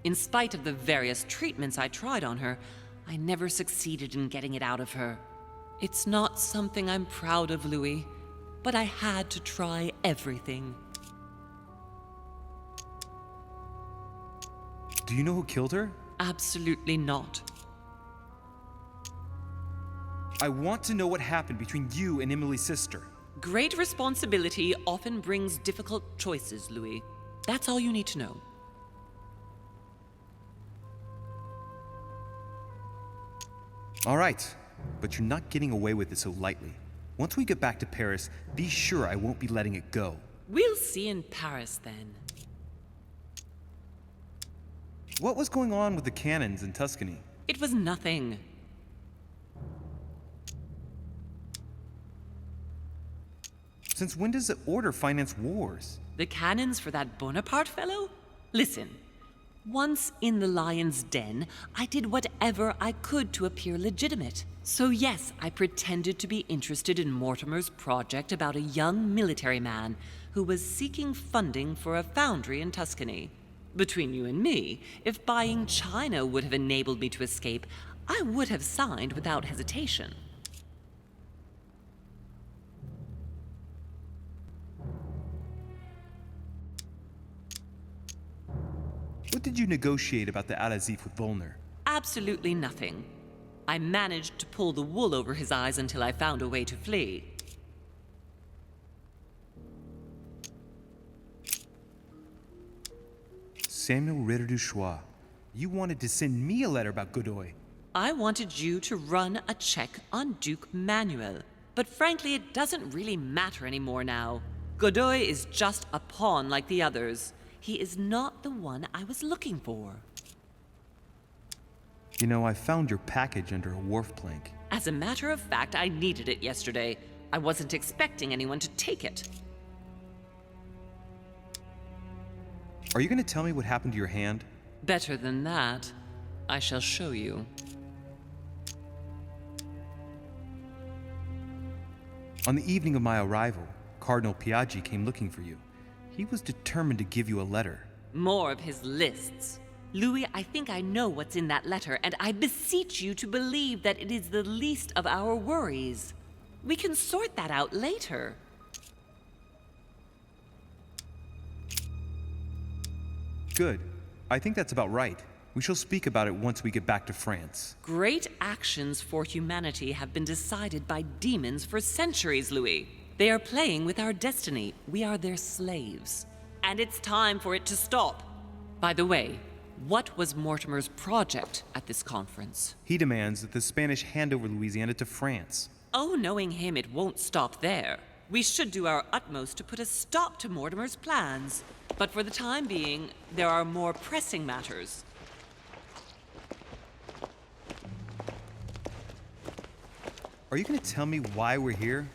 In spite of the various treatments I tried on her, I never succeeded in getting it out of her. It's not something I'm proud of, Louis, but I had to try everything. Do you know who killed her? Absolutely not. I want to know what happened between you and Emily's sister. Great responsibility often brings difficult choices, Louis. That's all you need to know. All right, but you're not getting away with it so lightly. Once we get back to Paris, be sure I won't be letting it go. We'll see in Paris then. What was going on with the cannons in Tuscany? It was nothing. Since when does the Order finance wars? The cannons for that Bonaparte fellow? Listen, once in the lion's den, I did whatever I could to appear legitimate. So yes, I pretended to be interested in Mortimer's project about a young military man who was seeking funding for a foundry in Tuscany. Between you and me, if buying China would have enabled me to escape, I would have signed without hesitation. What did you negotiate about the Al-Azif with Volner? Absolutely nothing. I managed to pull the wool over his eyes until I found a way to flee. Samuel Ritter du Choix, you wanted to send me a letter about Godoy. I wanted you to run a check on Duke Manuel. But frankly, it doesn't really matter anymore now. Godoy is just a pawn like the others. He is not the one I was looking for. You know, I found your package under a wharf plank. As a matter of fact, I needed it yesterday. I wasn't expecting anyone to take it. Are you going to tell me what happened to your hand? Better than that. I shall show you. On the evening of my arrival, Cardinal Piaggi came looking for you. He was determined to give you a letter. More of his lists. Louis, I think I know what's in that letter, and I beseech you to believe that it is the least of our worries. We can sort that out later. Good. I think that's about right. We shall speak about it once we get back to France. Great actions for humanity have been decided by demons for centuries, Louis. They are playing with our destiny. We are their slaves. And it's time for it to stop. By the way, what was Mortimer's project at this conference? He demands that the Spanish hand over Louisiana to France. Oh, knowing him, it won't stop there. We should do our utmost to put a stop to Mortimer's plans. But for the time being, there are more pressing matters. Are you going to tell me why we're here?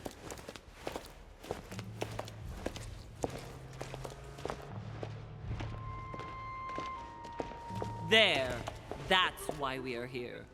There. That's why we are here.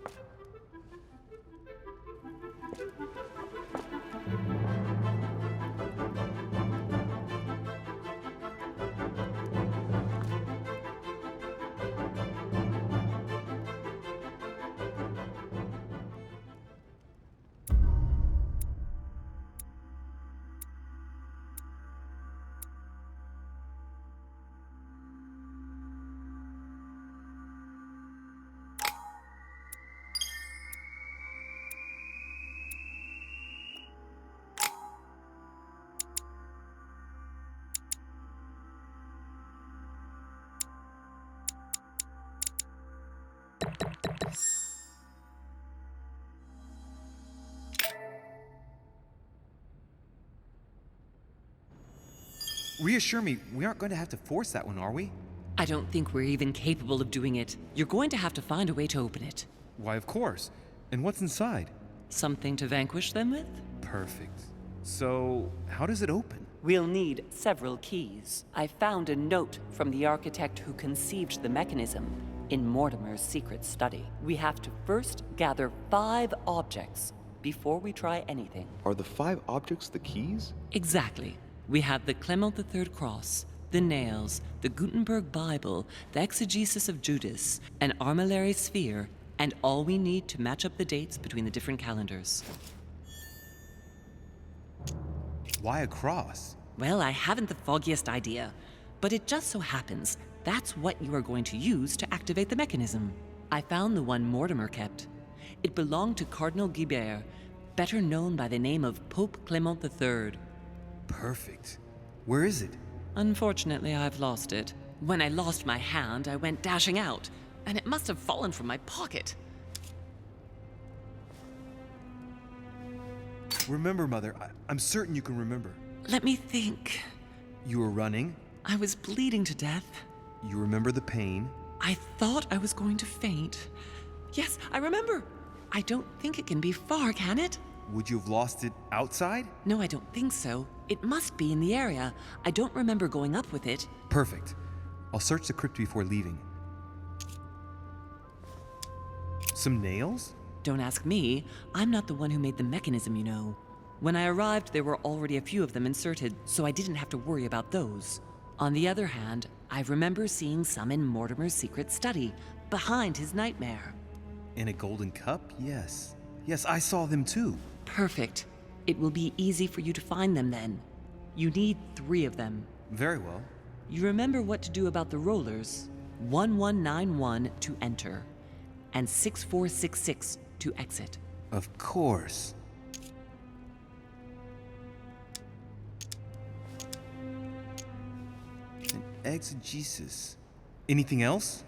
Reassure me, we aren't going to have to force that one, are we? I don't think we're even capable of doing it. You're going to have to find a way to open it. Why, of course. And what's inside? Something to vanquish them with? Perfect. So, how does it open? We'll need several keys. I found a note from the architect who conceived the mechanism. In Mortimer's secret study, we have to first gather 5 objects before we try anything. Are the 5 objects the keys? Exactly. We have the Clement III cross, the nails, the Gutenberg Bible, the exegesis of Judas, an armillary sphere, and all we need to match up the dates between the different calendars. Why a cross? Well, I haven't the foggiest idea, but it just so happens that's what you are going to use to activate the mechanism. I found the one Mortimer kept. It belonged to Cardinal Guibert, better known by the name of Pope Clement III. Perfect. Where is it? Unfortunately, I've lost it. When I lost my hand, I went dashing out, and it must have fallen from my pocket. Remember, Mother. I'm certain you can remember. Let me think. You were running. I was bleeding to death. You remember the pain. I thought I was going to faint. Yes, I remember. I don't think it can be far, can it? Would you have lost it outside? No, I don't think so. It must be in the area. I don't remember going up with it. Perfect. I'll search the crypt before leaving. Some nails? Don't ask me. I'm not the one who made the mechanism, you know. When I arrived, there were already a few of them inserted, so I didn't have to worry about those. On the other hand, I remember seeing some in Mortimer's secret study, behind his nightmare. In a golden cup? Yes. Yes, I saw them too. Perfect. It will be easy for you to find them then. You need 3 of them. Very well. You remember what to do about the rollers. 1191 to enter, and 6466 to exit. Of course. An exegesis. Anything else?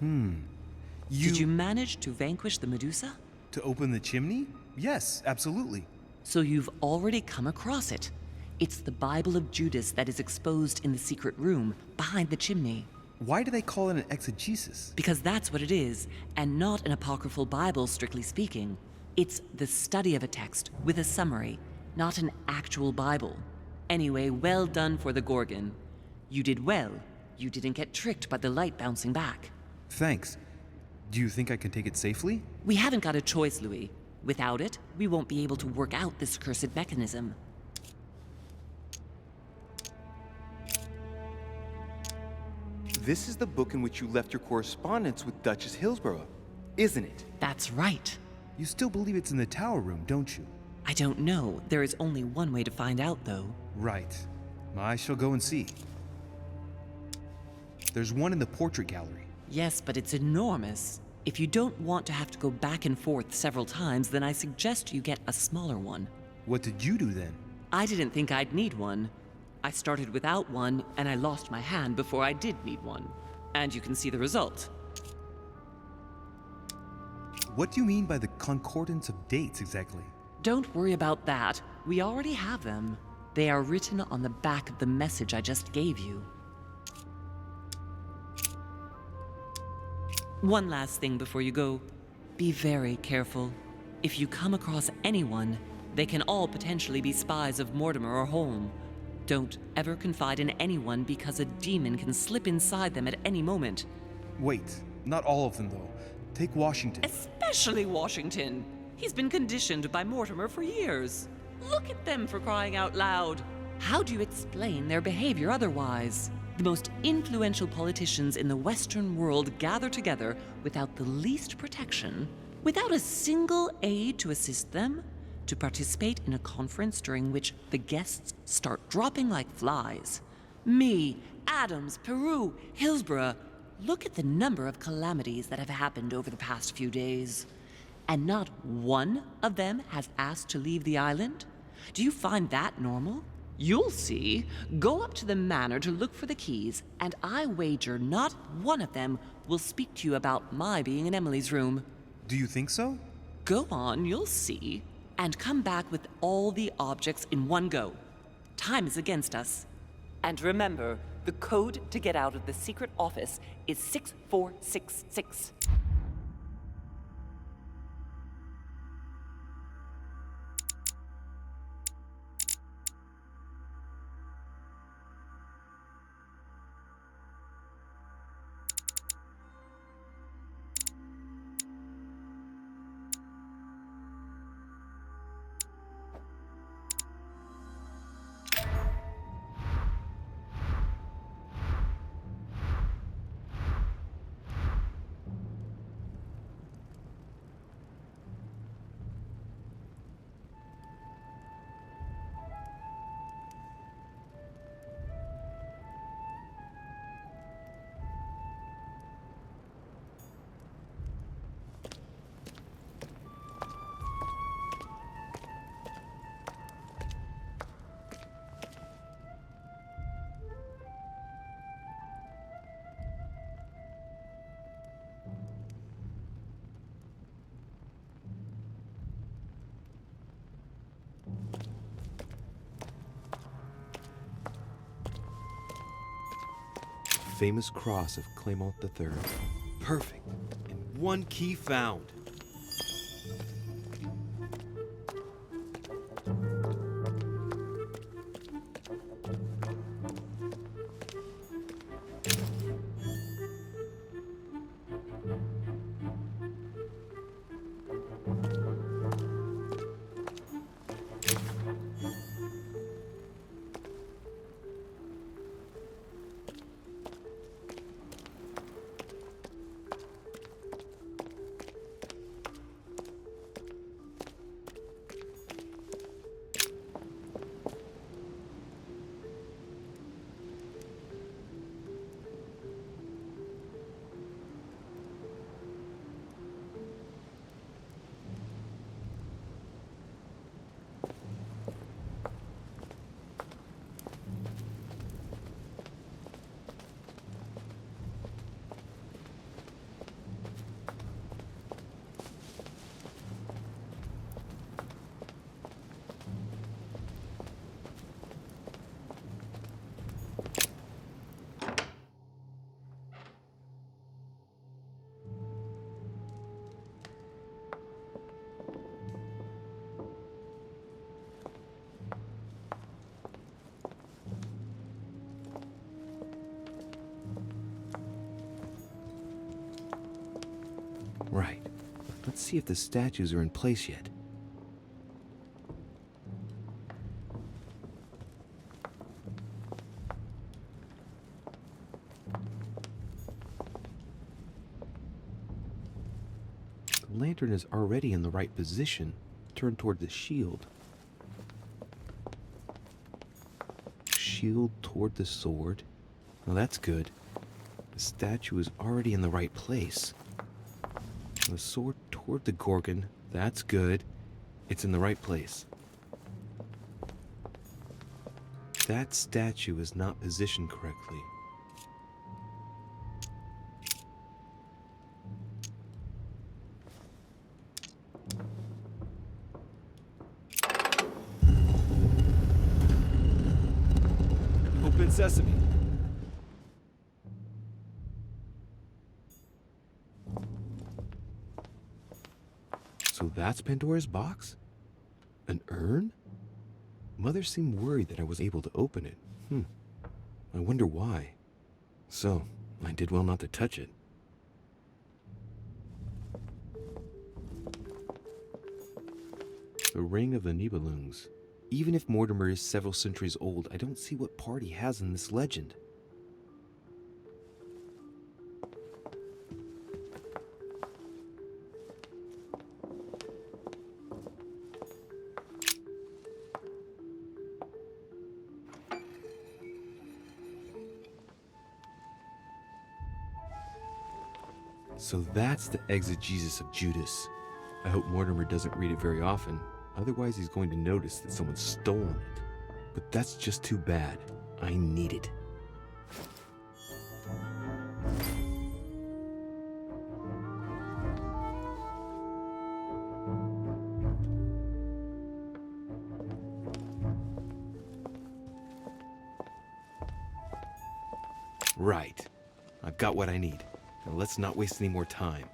Did you manage to vanquish the Medusa? To open the chimney? Yes, absolutely. So you've already come across it. It's the Bible of Judas that is exposed in the secret room behind the chimney. Why do they call it an exegesis? Because that's what it is, and not an apocryphal Bible, strictly speaking. It's the study of a text with a summary, not an actual Bible. Anyway, well done for the Gorgon. You did well. You didn't get tricked by the light bouncing back. Thanks. Do you think I can take it safely? We haven't got a choice, Louis. Without it, we won't be able to work out this cursed mechanism. This is the book in which you left your correspondence with Duchess Hillsborough, isn't it? That's right. You still believe it's in the tower room, don't you? I don't know. There is only one way to find out, though. Right. I shall go and see. There's one in the portrait gallery. Yes, but it's enormous. If you don't want to have to go back and forth several times, then I suggest you get a smaller one. What did you do then? I didn't think I'd need one. I started without one, and I lost my hand before I did need one. And you can see the result. What do you mean by the concordance of dates exactly? Don't worry about that. We already have them. They are written on the back of the message I just gave you. One last thing before you go. Be very careful. If you come across anyone, they can all potentially be spies of Mortimer or Holm. Don't ever confide in anyone because a demon can slip inside them at any moment. Wait, not all of them though. Take Washington. Especially Washington. He's been conditioned by Mortimer for years. Look at them, for crying out loud. How do you explain their behavior otherwise? The most influential politicians in the Western world gather together without the least protection, without a single aid to assist them, to participate in a conference during which the guests start dropping like flies. Me, Adams, Peru, Hillsborough. Look at the number of calamities that have happened over the past few days. And not one of them has asked to leave the island? Do you find that normal? You'll see. Go up to the manor to look for the keys, and I wager not one of them will speak to you about my being in Emily's room. Do you think so? Go on, you'll see. And come back with all the objects in one go. Time is against us. And remember, the code to get out of the secret office is 6466. famous cross of Clement III. Perfect. And one key found. Right. Let's see if the statues are in place yet. The lantern is already in the right position, turned toward the shield. Shield toward the sword. Well, that's good. The statue is already in the right place. The sword toward the Gorgon. That's good. It's in the right place. That statue is not positioned correctly. Open sesame. So that's Pandora's box? An urn? Mother seemed worried that I was able to open it. I wonder why. So, I did well not to touch it. The Ring of the Nibelungs. Even if Mortimer is several centuries old, I don't see what part he has in this legend. So that's the exegesis of Judas. I hope Mortimer doesn't read it very often, otherwise he's going to notice that someone's stolen it. But that's just too bad. I need it. Right. I've got what I need. Now let's not waste any more time.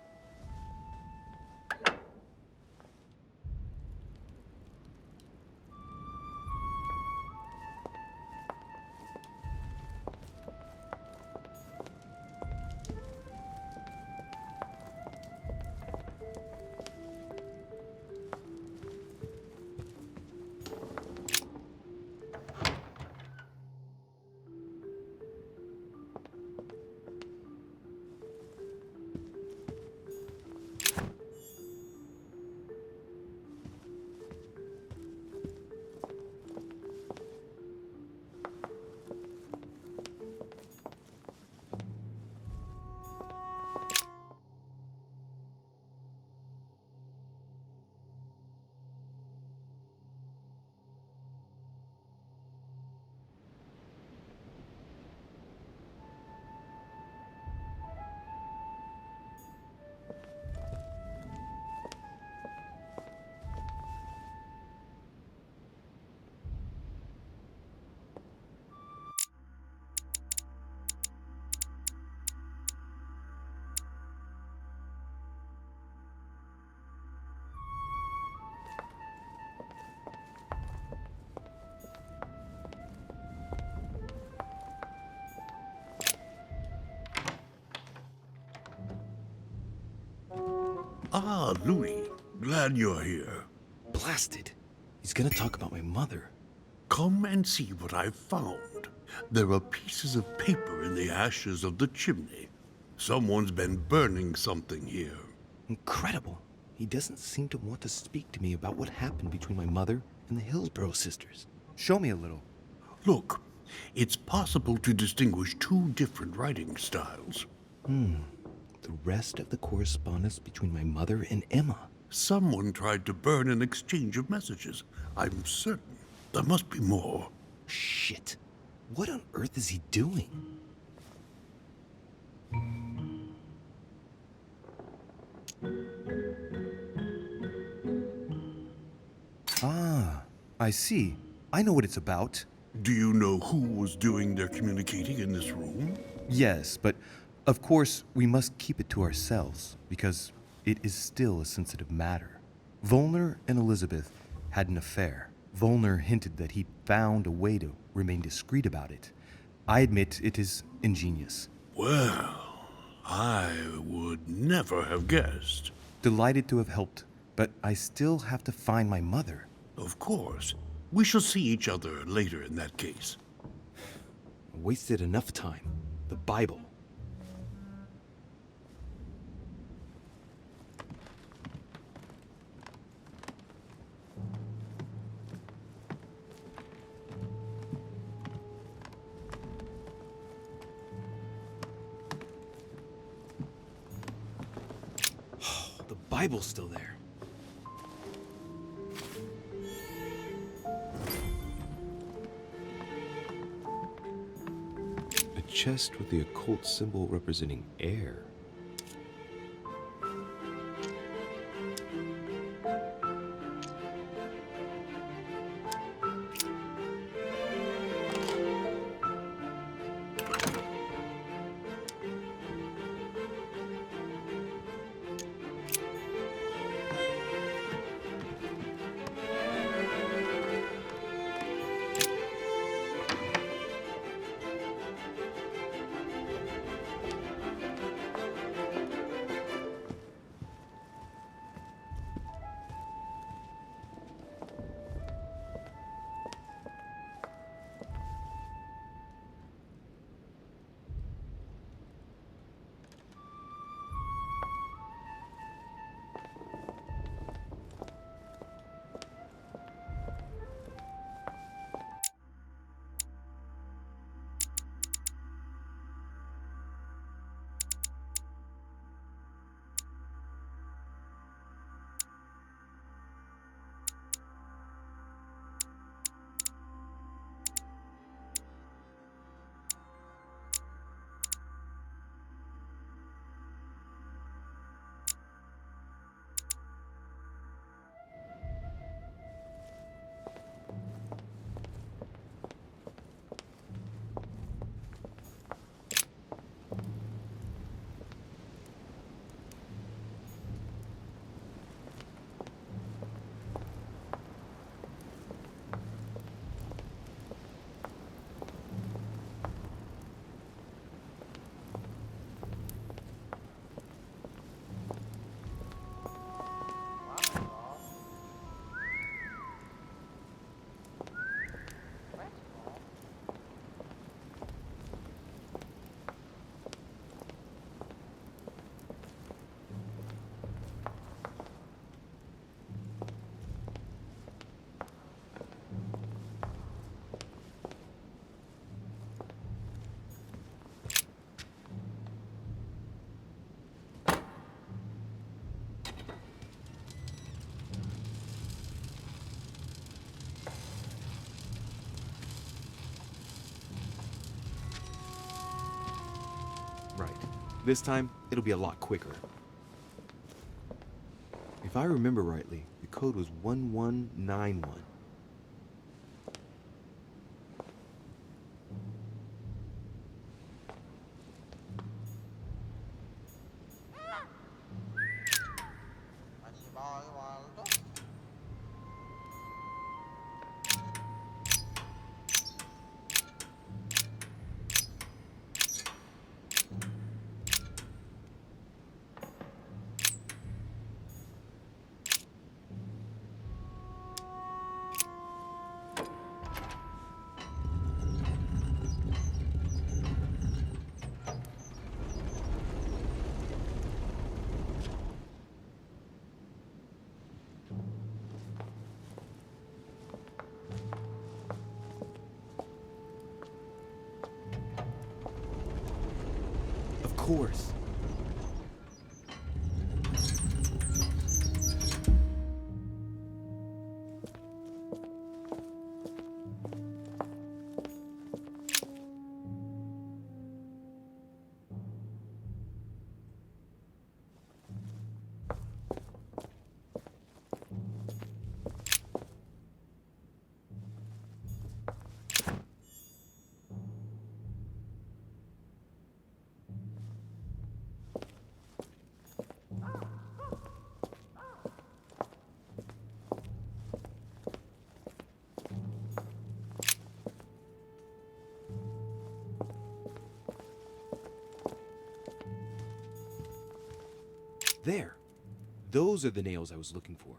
Ah, Louis. Glad you're here. Blasted. He's gonna talk about my mother. Come and see what I've found. There are pieces of paper in the ashes of the chimney. Someone's been burning something here. Incredible. He doesn't seem to want to speak to me about what happened between my mother and the Hillsborough sisters. Show me a little. Look, it's possible to distinguish two different writing styles. The rest of the correspondence between my mother and Emma. Someone tried to burn an exchange of messages. I'm certain. There must be more. Shit. What on earth is he doing? Ah, I see. I know what it's about. Do you know who was doing their communicating in this room? Yes, but of course we must keep it to ourselves because it is still a sensitive matter. Volner and Elizabeth had an affair. Volner hinted that he found a way to remain discreet about it. I admit it is ingenious. Well, I would never have guessed. Delighted to have helped, but I still have to find my mother. Of course. We shall see each other later in that case. I wasted enough time. The Bible. The Bible's still there. A chest with the occult symbol representing air. Right. This time, it'll be a lot quicker. If I remember rightly, the code was 1191. course. There. Those are the nails I was looking for.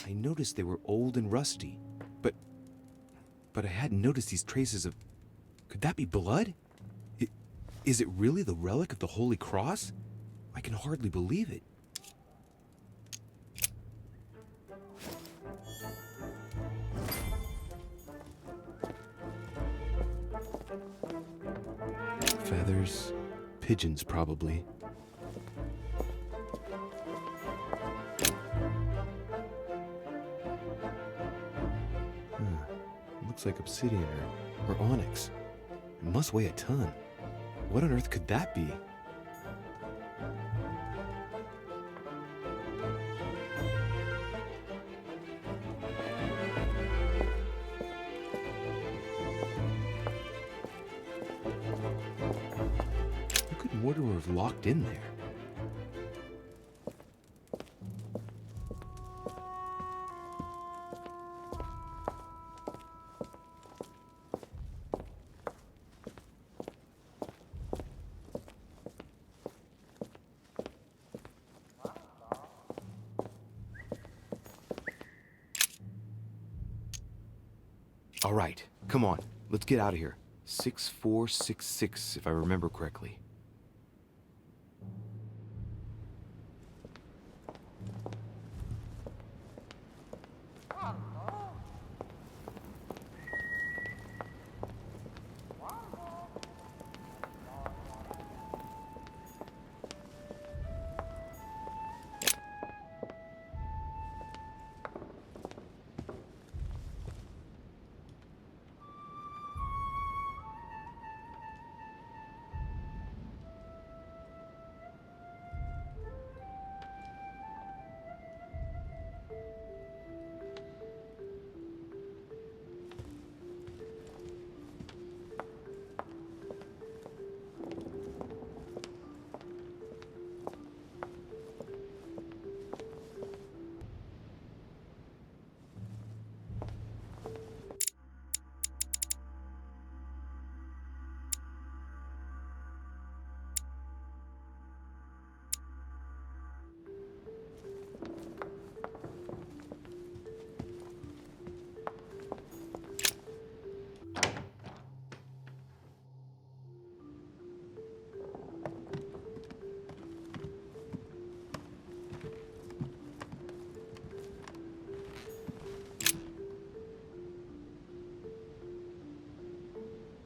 I noticed they were old and rusty, but I hadn't noticed these traces of... Could that be blood? Is it really the relic of the Holy Cross? I can hardly believe it. Feathers, pigeons probably. Looks like obsidian or onyx. It must weigh a ton. What on earth could that be? Who could Mortimer have locked in there? All right, come on, let's get out of here. 6466, if I remember correctly.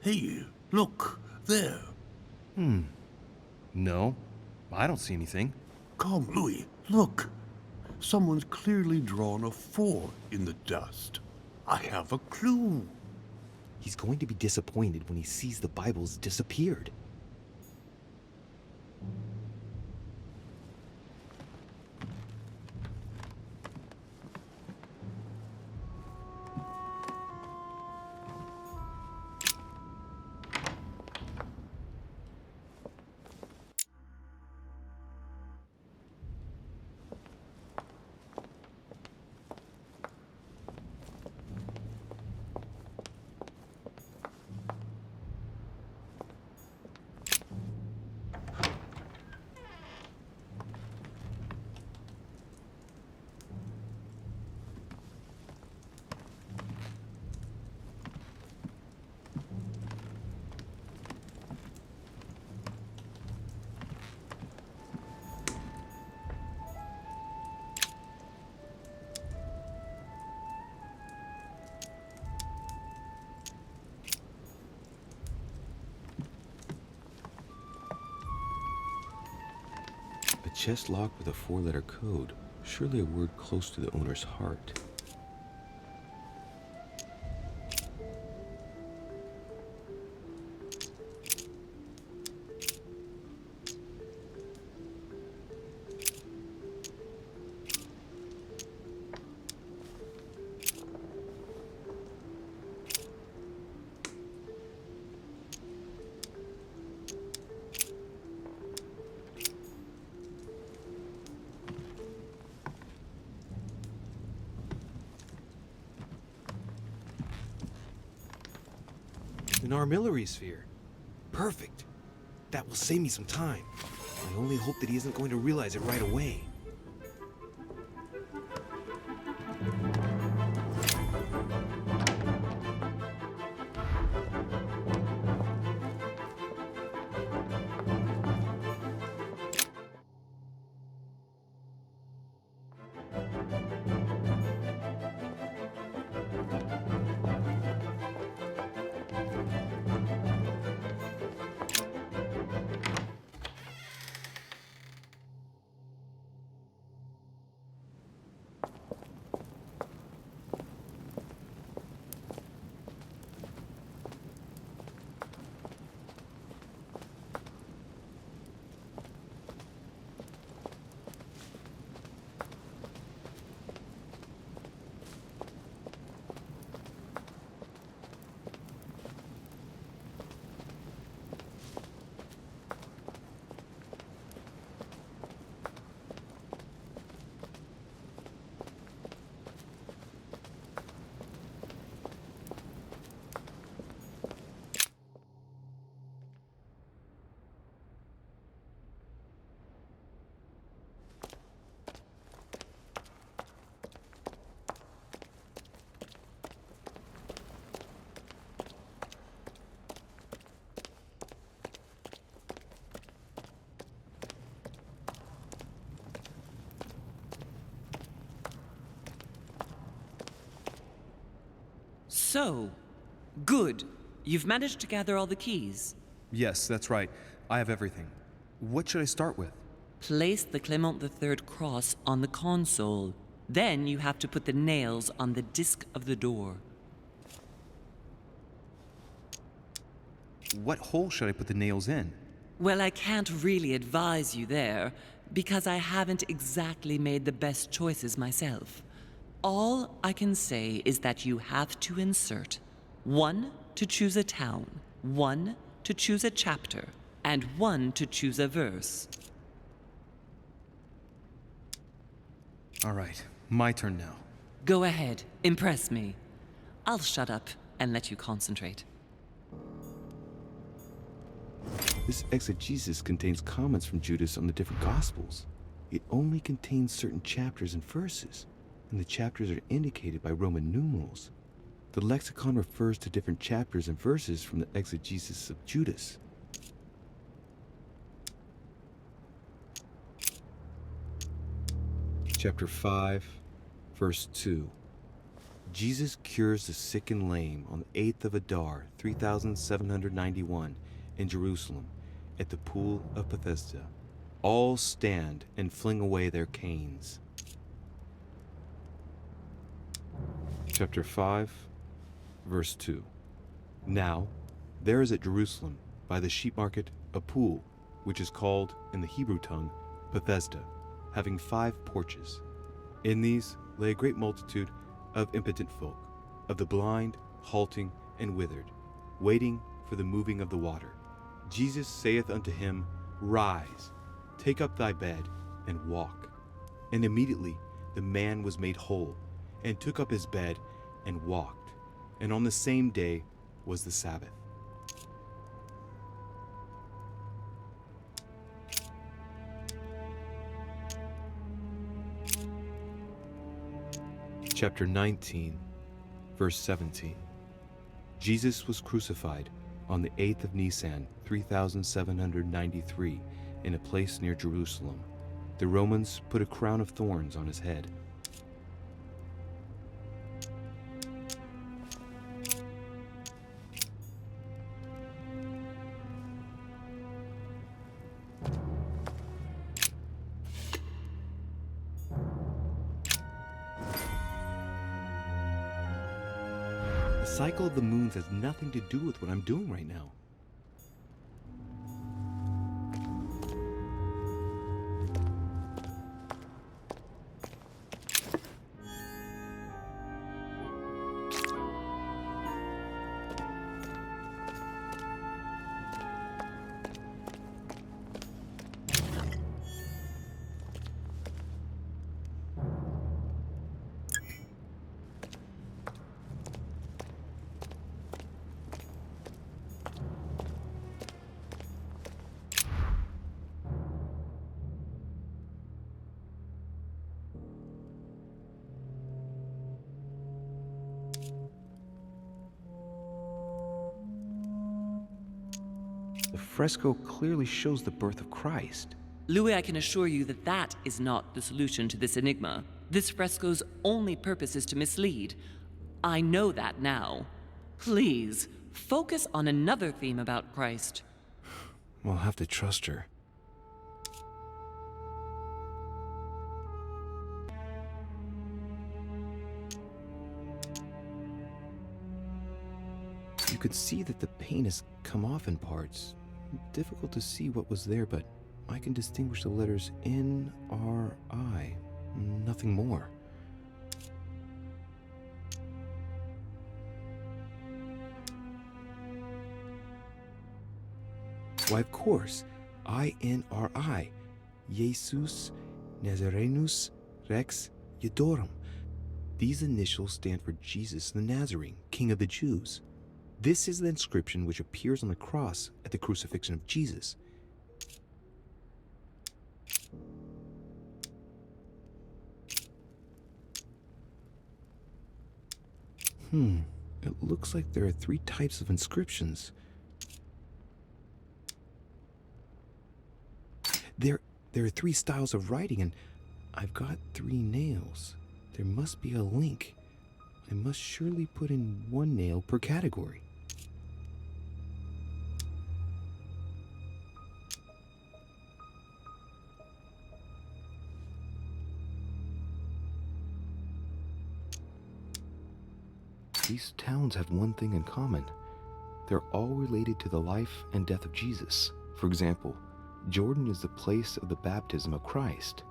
Hey, look, there. No, I don't see anything. Come, Louis, look. Someone's clearly drawn a 4 in the dust. I have a clue. He's going to be disappointed when he sees the Bible's disappeared. chest locked with a 4-letter code. Surely a word close to the owner's heart. An armillary sphere. Perfect. That will save me some time. I only hope that he isn't going to realize it right away. So, good. You've managed to gather all the keys. Yes, that's right. I have everything. What should I start with? Place the Clement III cross on the console. Then you have to put the nails on the disc of the door. What hole should I put the nails in? Well, I can't really advise you there, because I haven't exactly made the best choices myself. All I can say is that you have to insert 1 to choose a town, 1 to choose a chapter, and 1 to choose a verse. All right, my turn now. Go ahead, impress me. I'll shut up and let you concentrate. This exegesis contains comments from Judas on the different Gospels. It only contains certain chapters and verses, and the chapters are indicated by Roman numerals. The lexicon refers to different chapters and verses from the exegesis of Judas. Chapter 5, verse 2. Jesus cures the sick and lame on the 8th of Adar, 3791, in Jerusalem, at the pool of Bethesda. All stand and fling away their canes. Chapter 5, verse 2. Now, there is at Jerusalem, by the sheep market, a pool, which is called, in the Hebrew tongue, Bethesda, having 5 porches. In these lay a great multitude of impotent folk, of the blind, halting, and withered, waiting for the moving of the water. Jesus saith unto him, Rise, take up thy bed, and walk. And immediately the man was made whole, and took up his bed, and walked. And on the same day was the Sabbath. Chapter 19, verse 17. Jesus was crucified on the 8th of Nisan, 3793, in a place near Jerusalem. The Romans put a crown of thorns on his head. cycle of the moons has nothing to do with what I'm doing right now. The fresco clearly shows the birth of Christ. Louis, I can assure you that that is not the solution to this enigma. This fresco's only purpose is to mislead. I know that now. Please, focus on another theme about Christ. We'll have to trust her. You could see that the paint has come off in parts. Difficult to see what was there, but I can distinguish the letters N, R, I. Nothing more. Why, of course. INRI. Jesus Nazarenus Rex Eudorum. These initials stand for Jesus the Nazarene, King of the Jews. This is the inscription which appears on the cross at the crucifixion of Jesus. It looks like there are 3 types of inscriptions. There are 3 styles of writing, and I've got 3 nails. There must be a link. I must surely put in 1 nail per category. These towns have one thing in common. They're all related to the life and death of Jesus. For example, Jordan is the place of the baptism of Christ.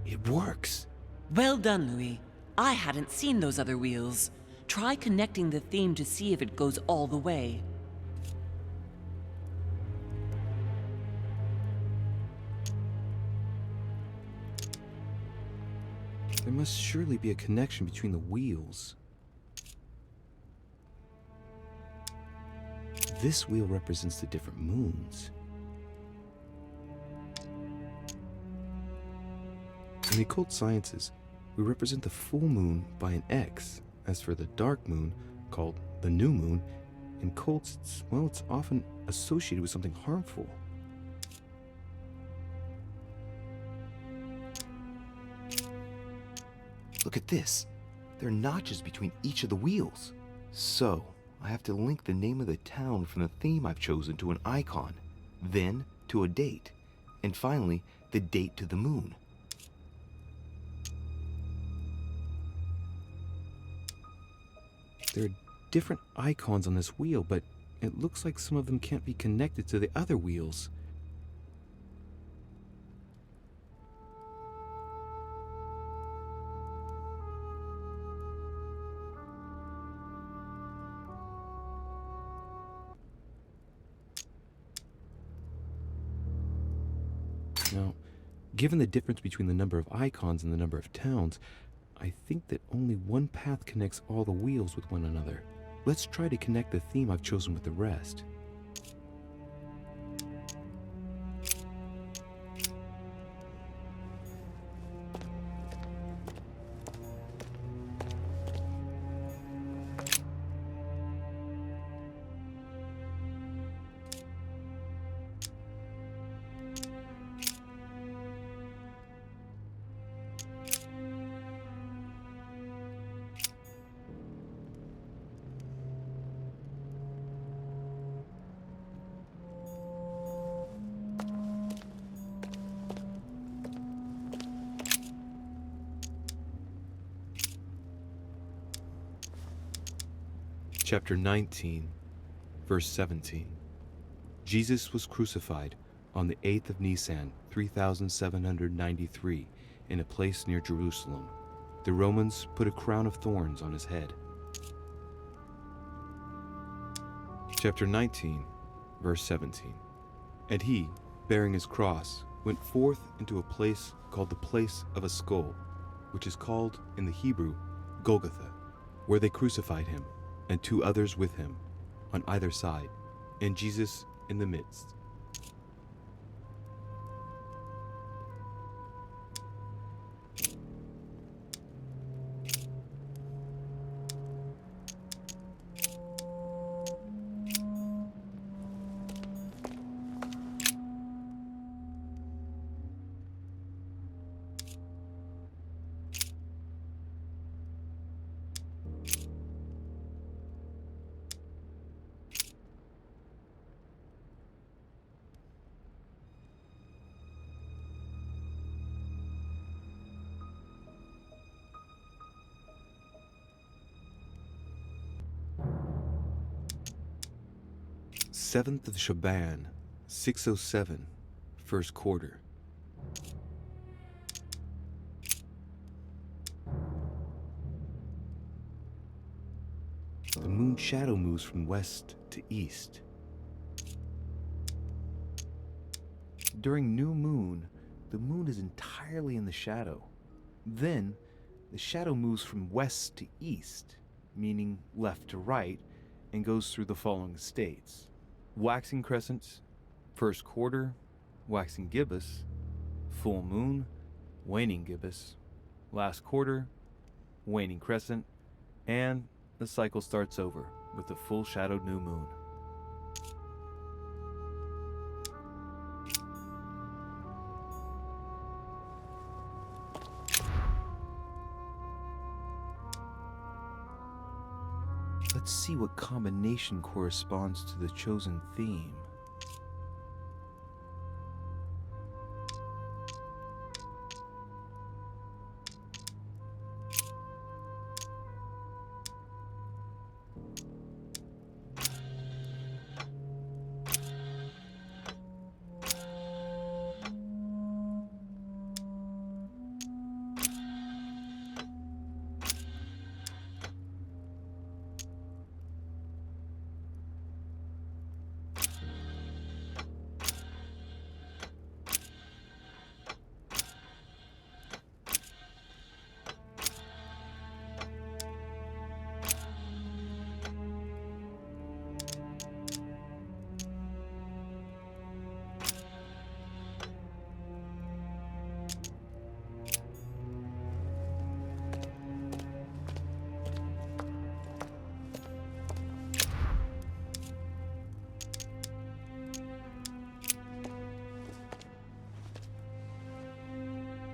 It works. Well done, Louis. I hadn't seen those other wheels. Try connecting the theme to see if it goes all the way. There must surely be a connection between the wheels. This wheel represents the different moons. In the occult sciences, we represent the full moon by an X. As for the dark moon, called the new moon, in cults, it's often associated with something harmful. Look at this. There are notches between each of the wheels. So, I have to link the name of the town from the theme I've chosen to an icon, then to a date, and finally, the date to the moon. There are different icons on this wheel, but it looks like some of them can't be connected to the other wheels. Now, given the difference between the number of icons and the number of towns, I think that only one path connects all the wheels with one another. Let's try to connect the theme I've chosen with the rest. Chapter 19, verse 17. Jesus was crucified on the 8th of Nisan, 3793, in a place near Jerusalem. The Romans put a crown of thorns on his head. Chapter 19, verse 17. And he, bearing his cross, went forth into a place called the place of a skull, which is called in the Hebrew Golgotha, where they crucified him, and 2 others with him, on either side, and Jesus in the midst. Seventh of Shaban, 607, first quarter. The moon shadow moves from west to east. During new moon, the moon is entirely in the shadow. Then, the shadow moves from west to east, meaning left to right, and goes through the following states: waxing crescent, first quarter, waxing gibbous, full moon, waning gibbous, last quarter, waning crescent, and the cycle starts over with the full shadowed new moon. Let's see what combination corresponds to the chosen theme.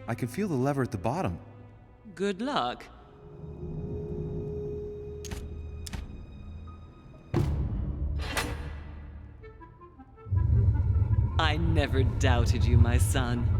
I can feel the lever at the bottom. Good luck. I never doubted you, my son.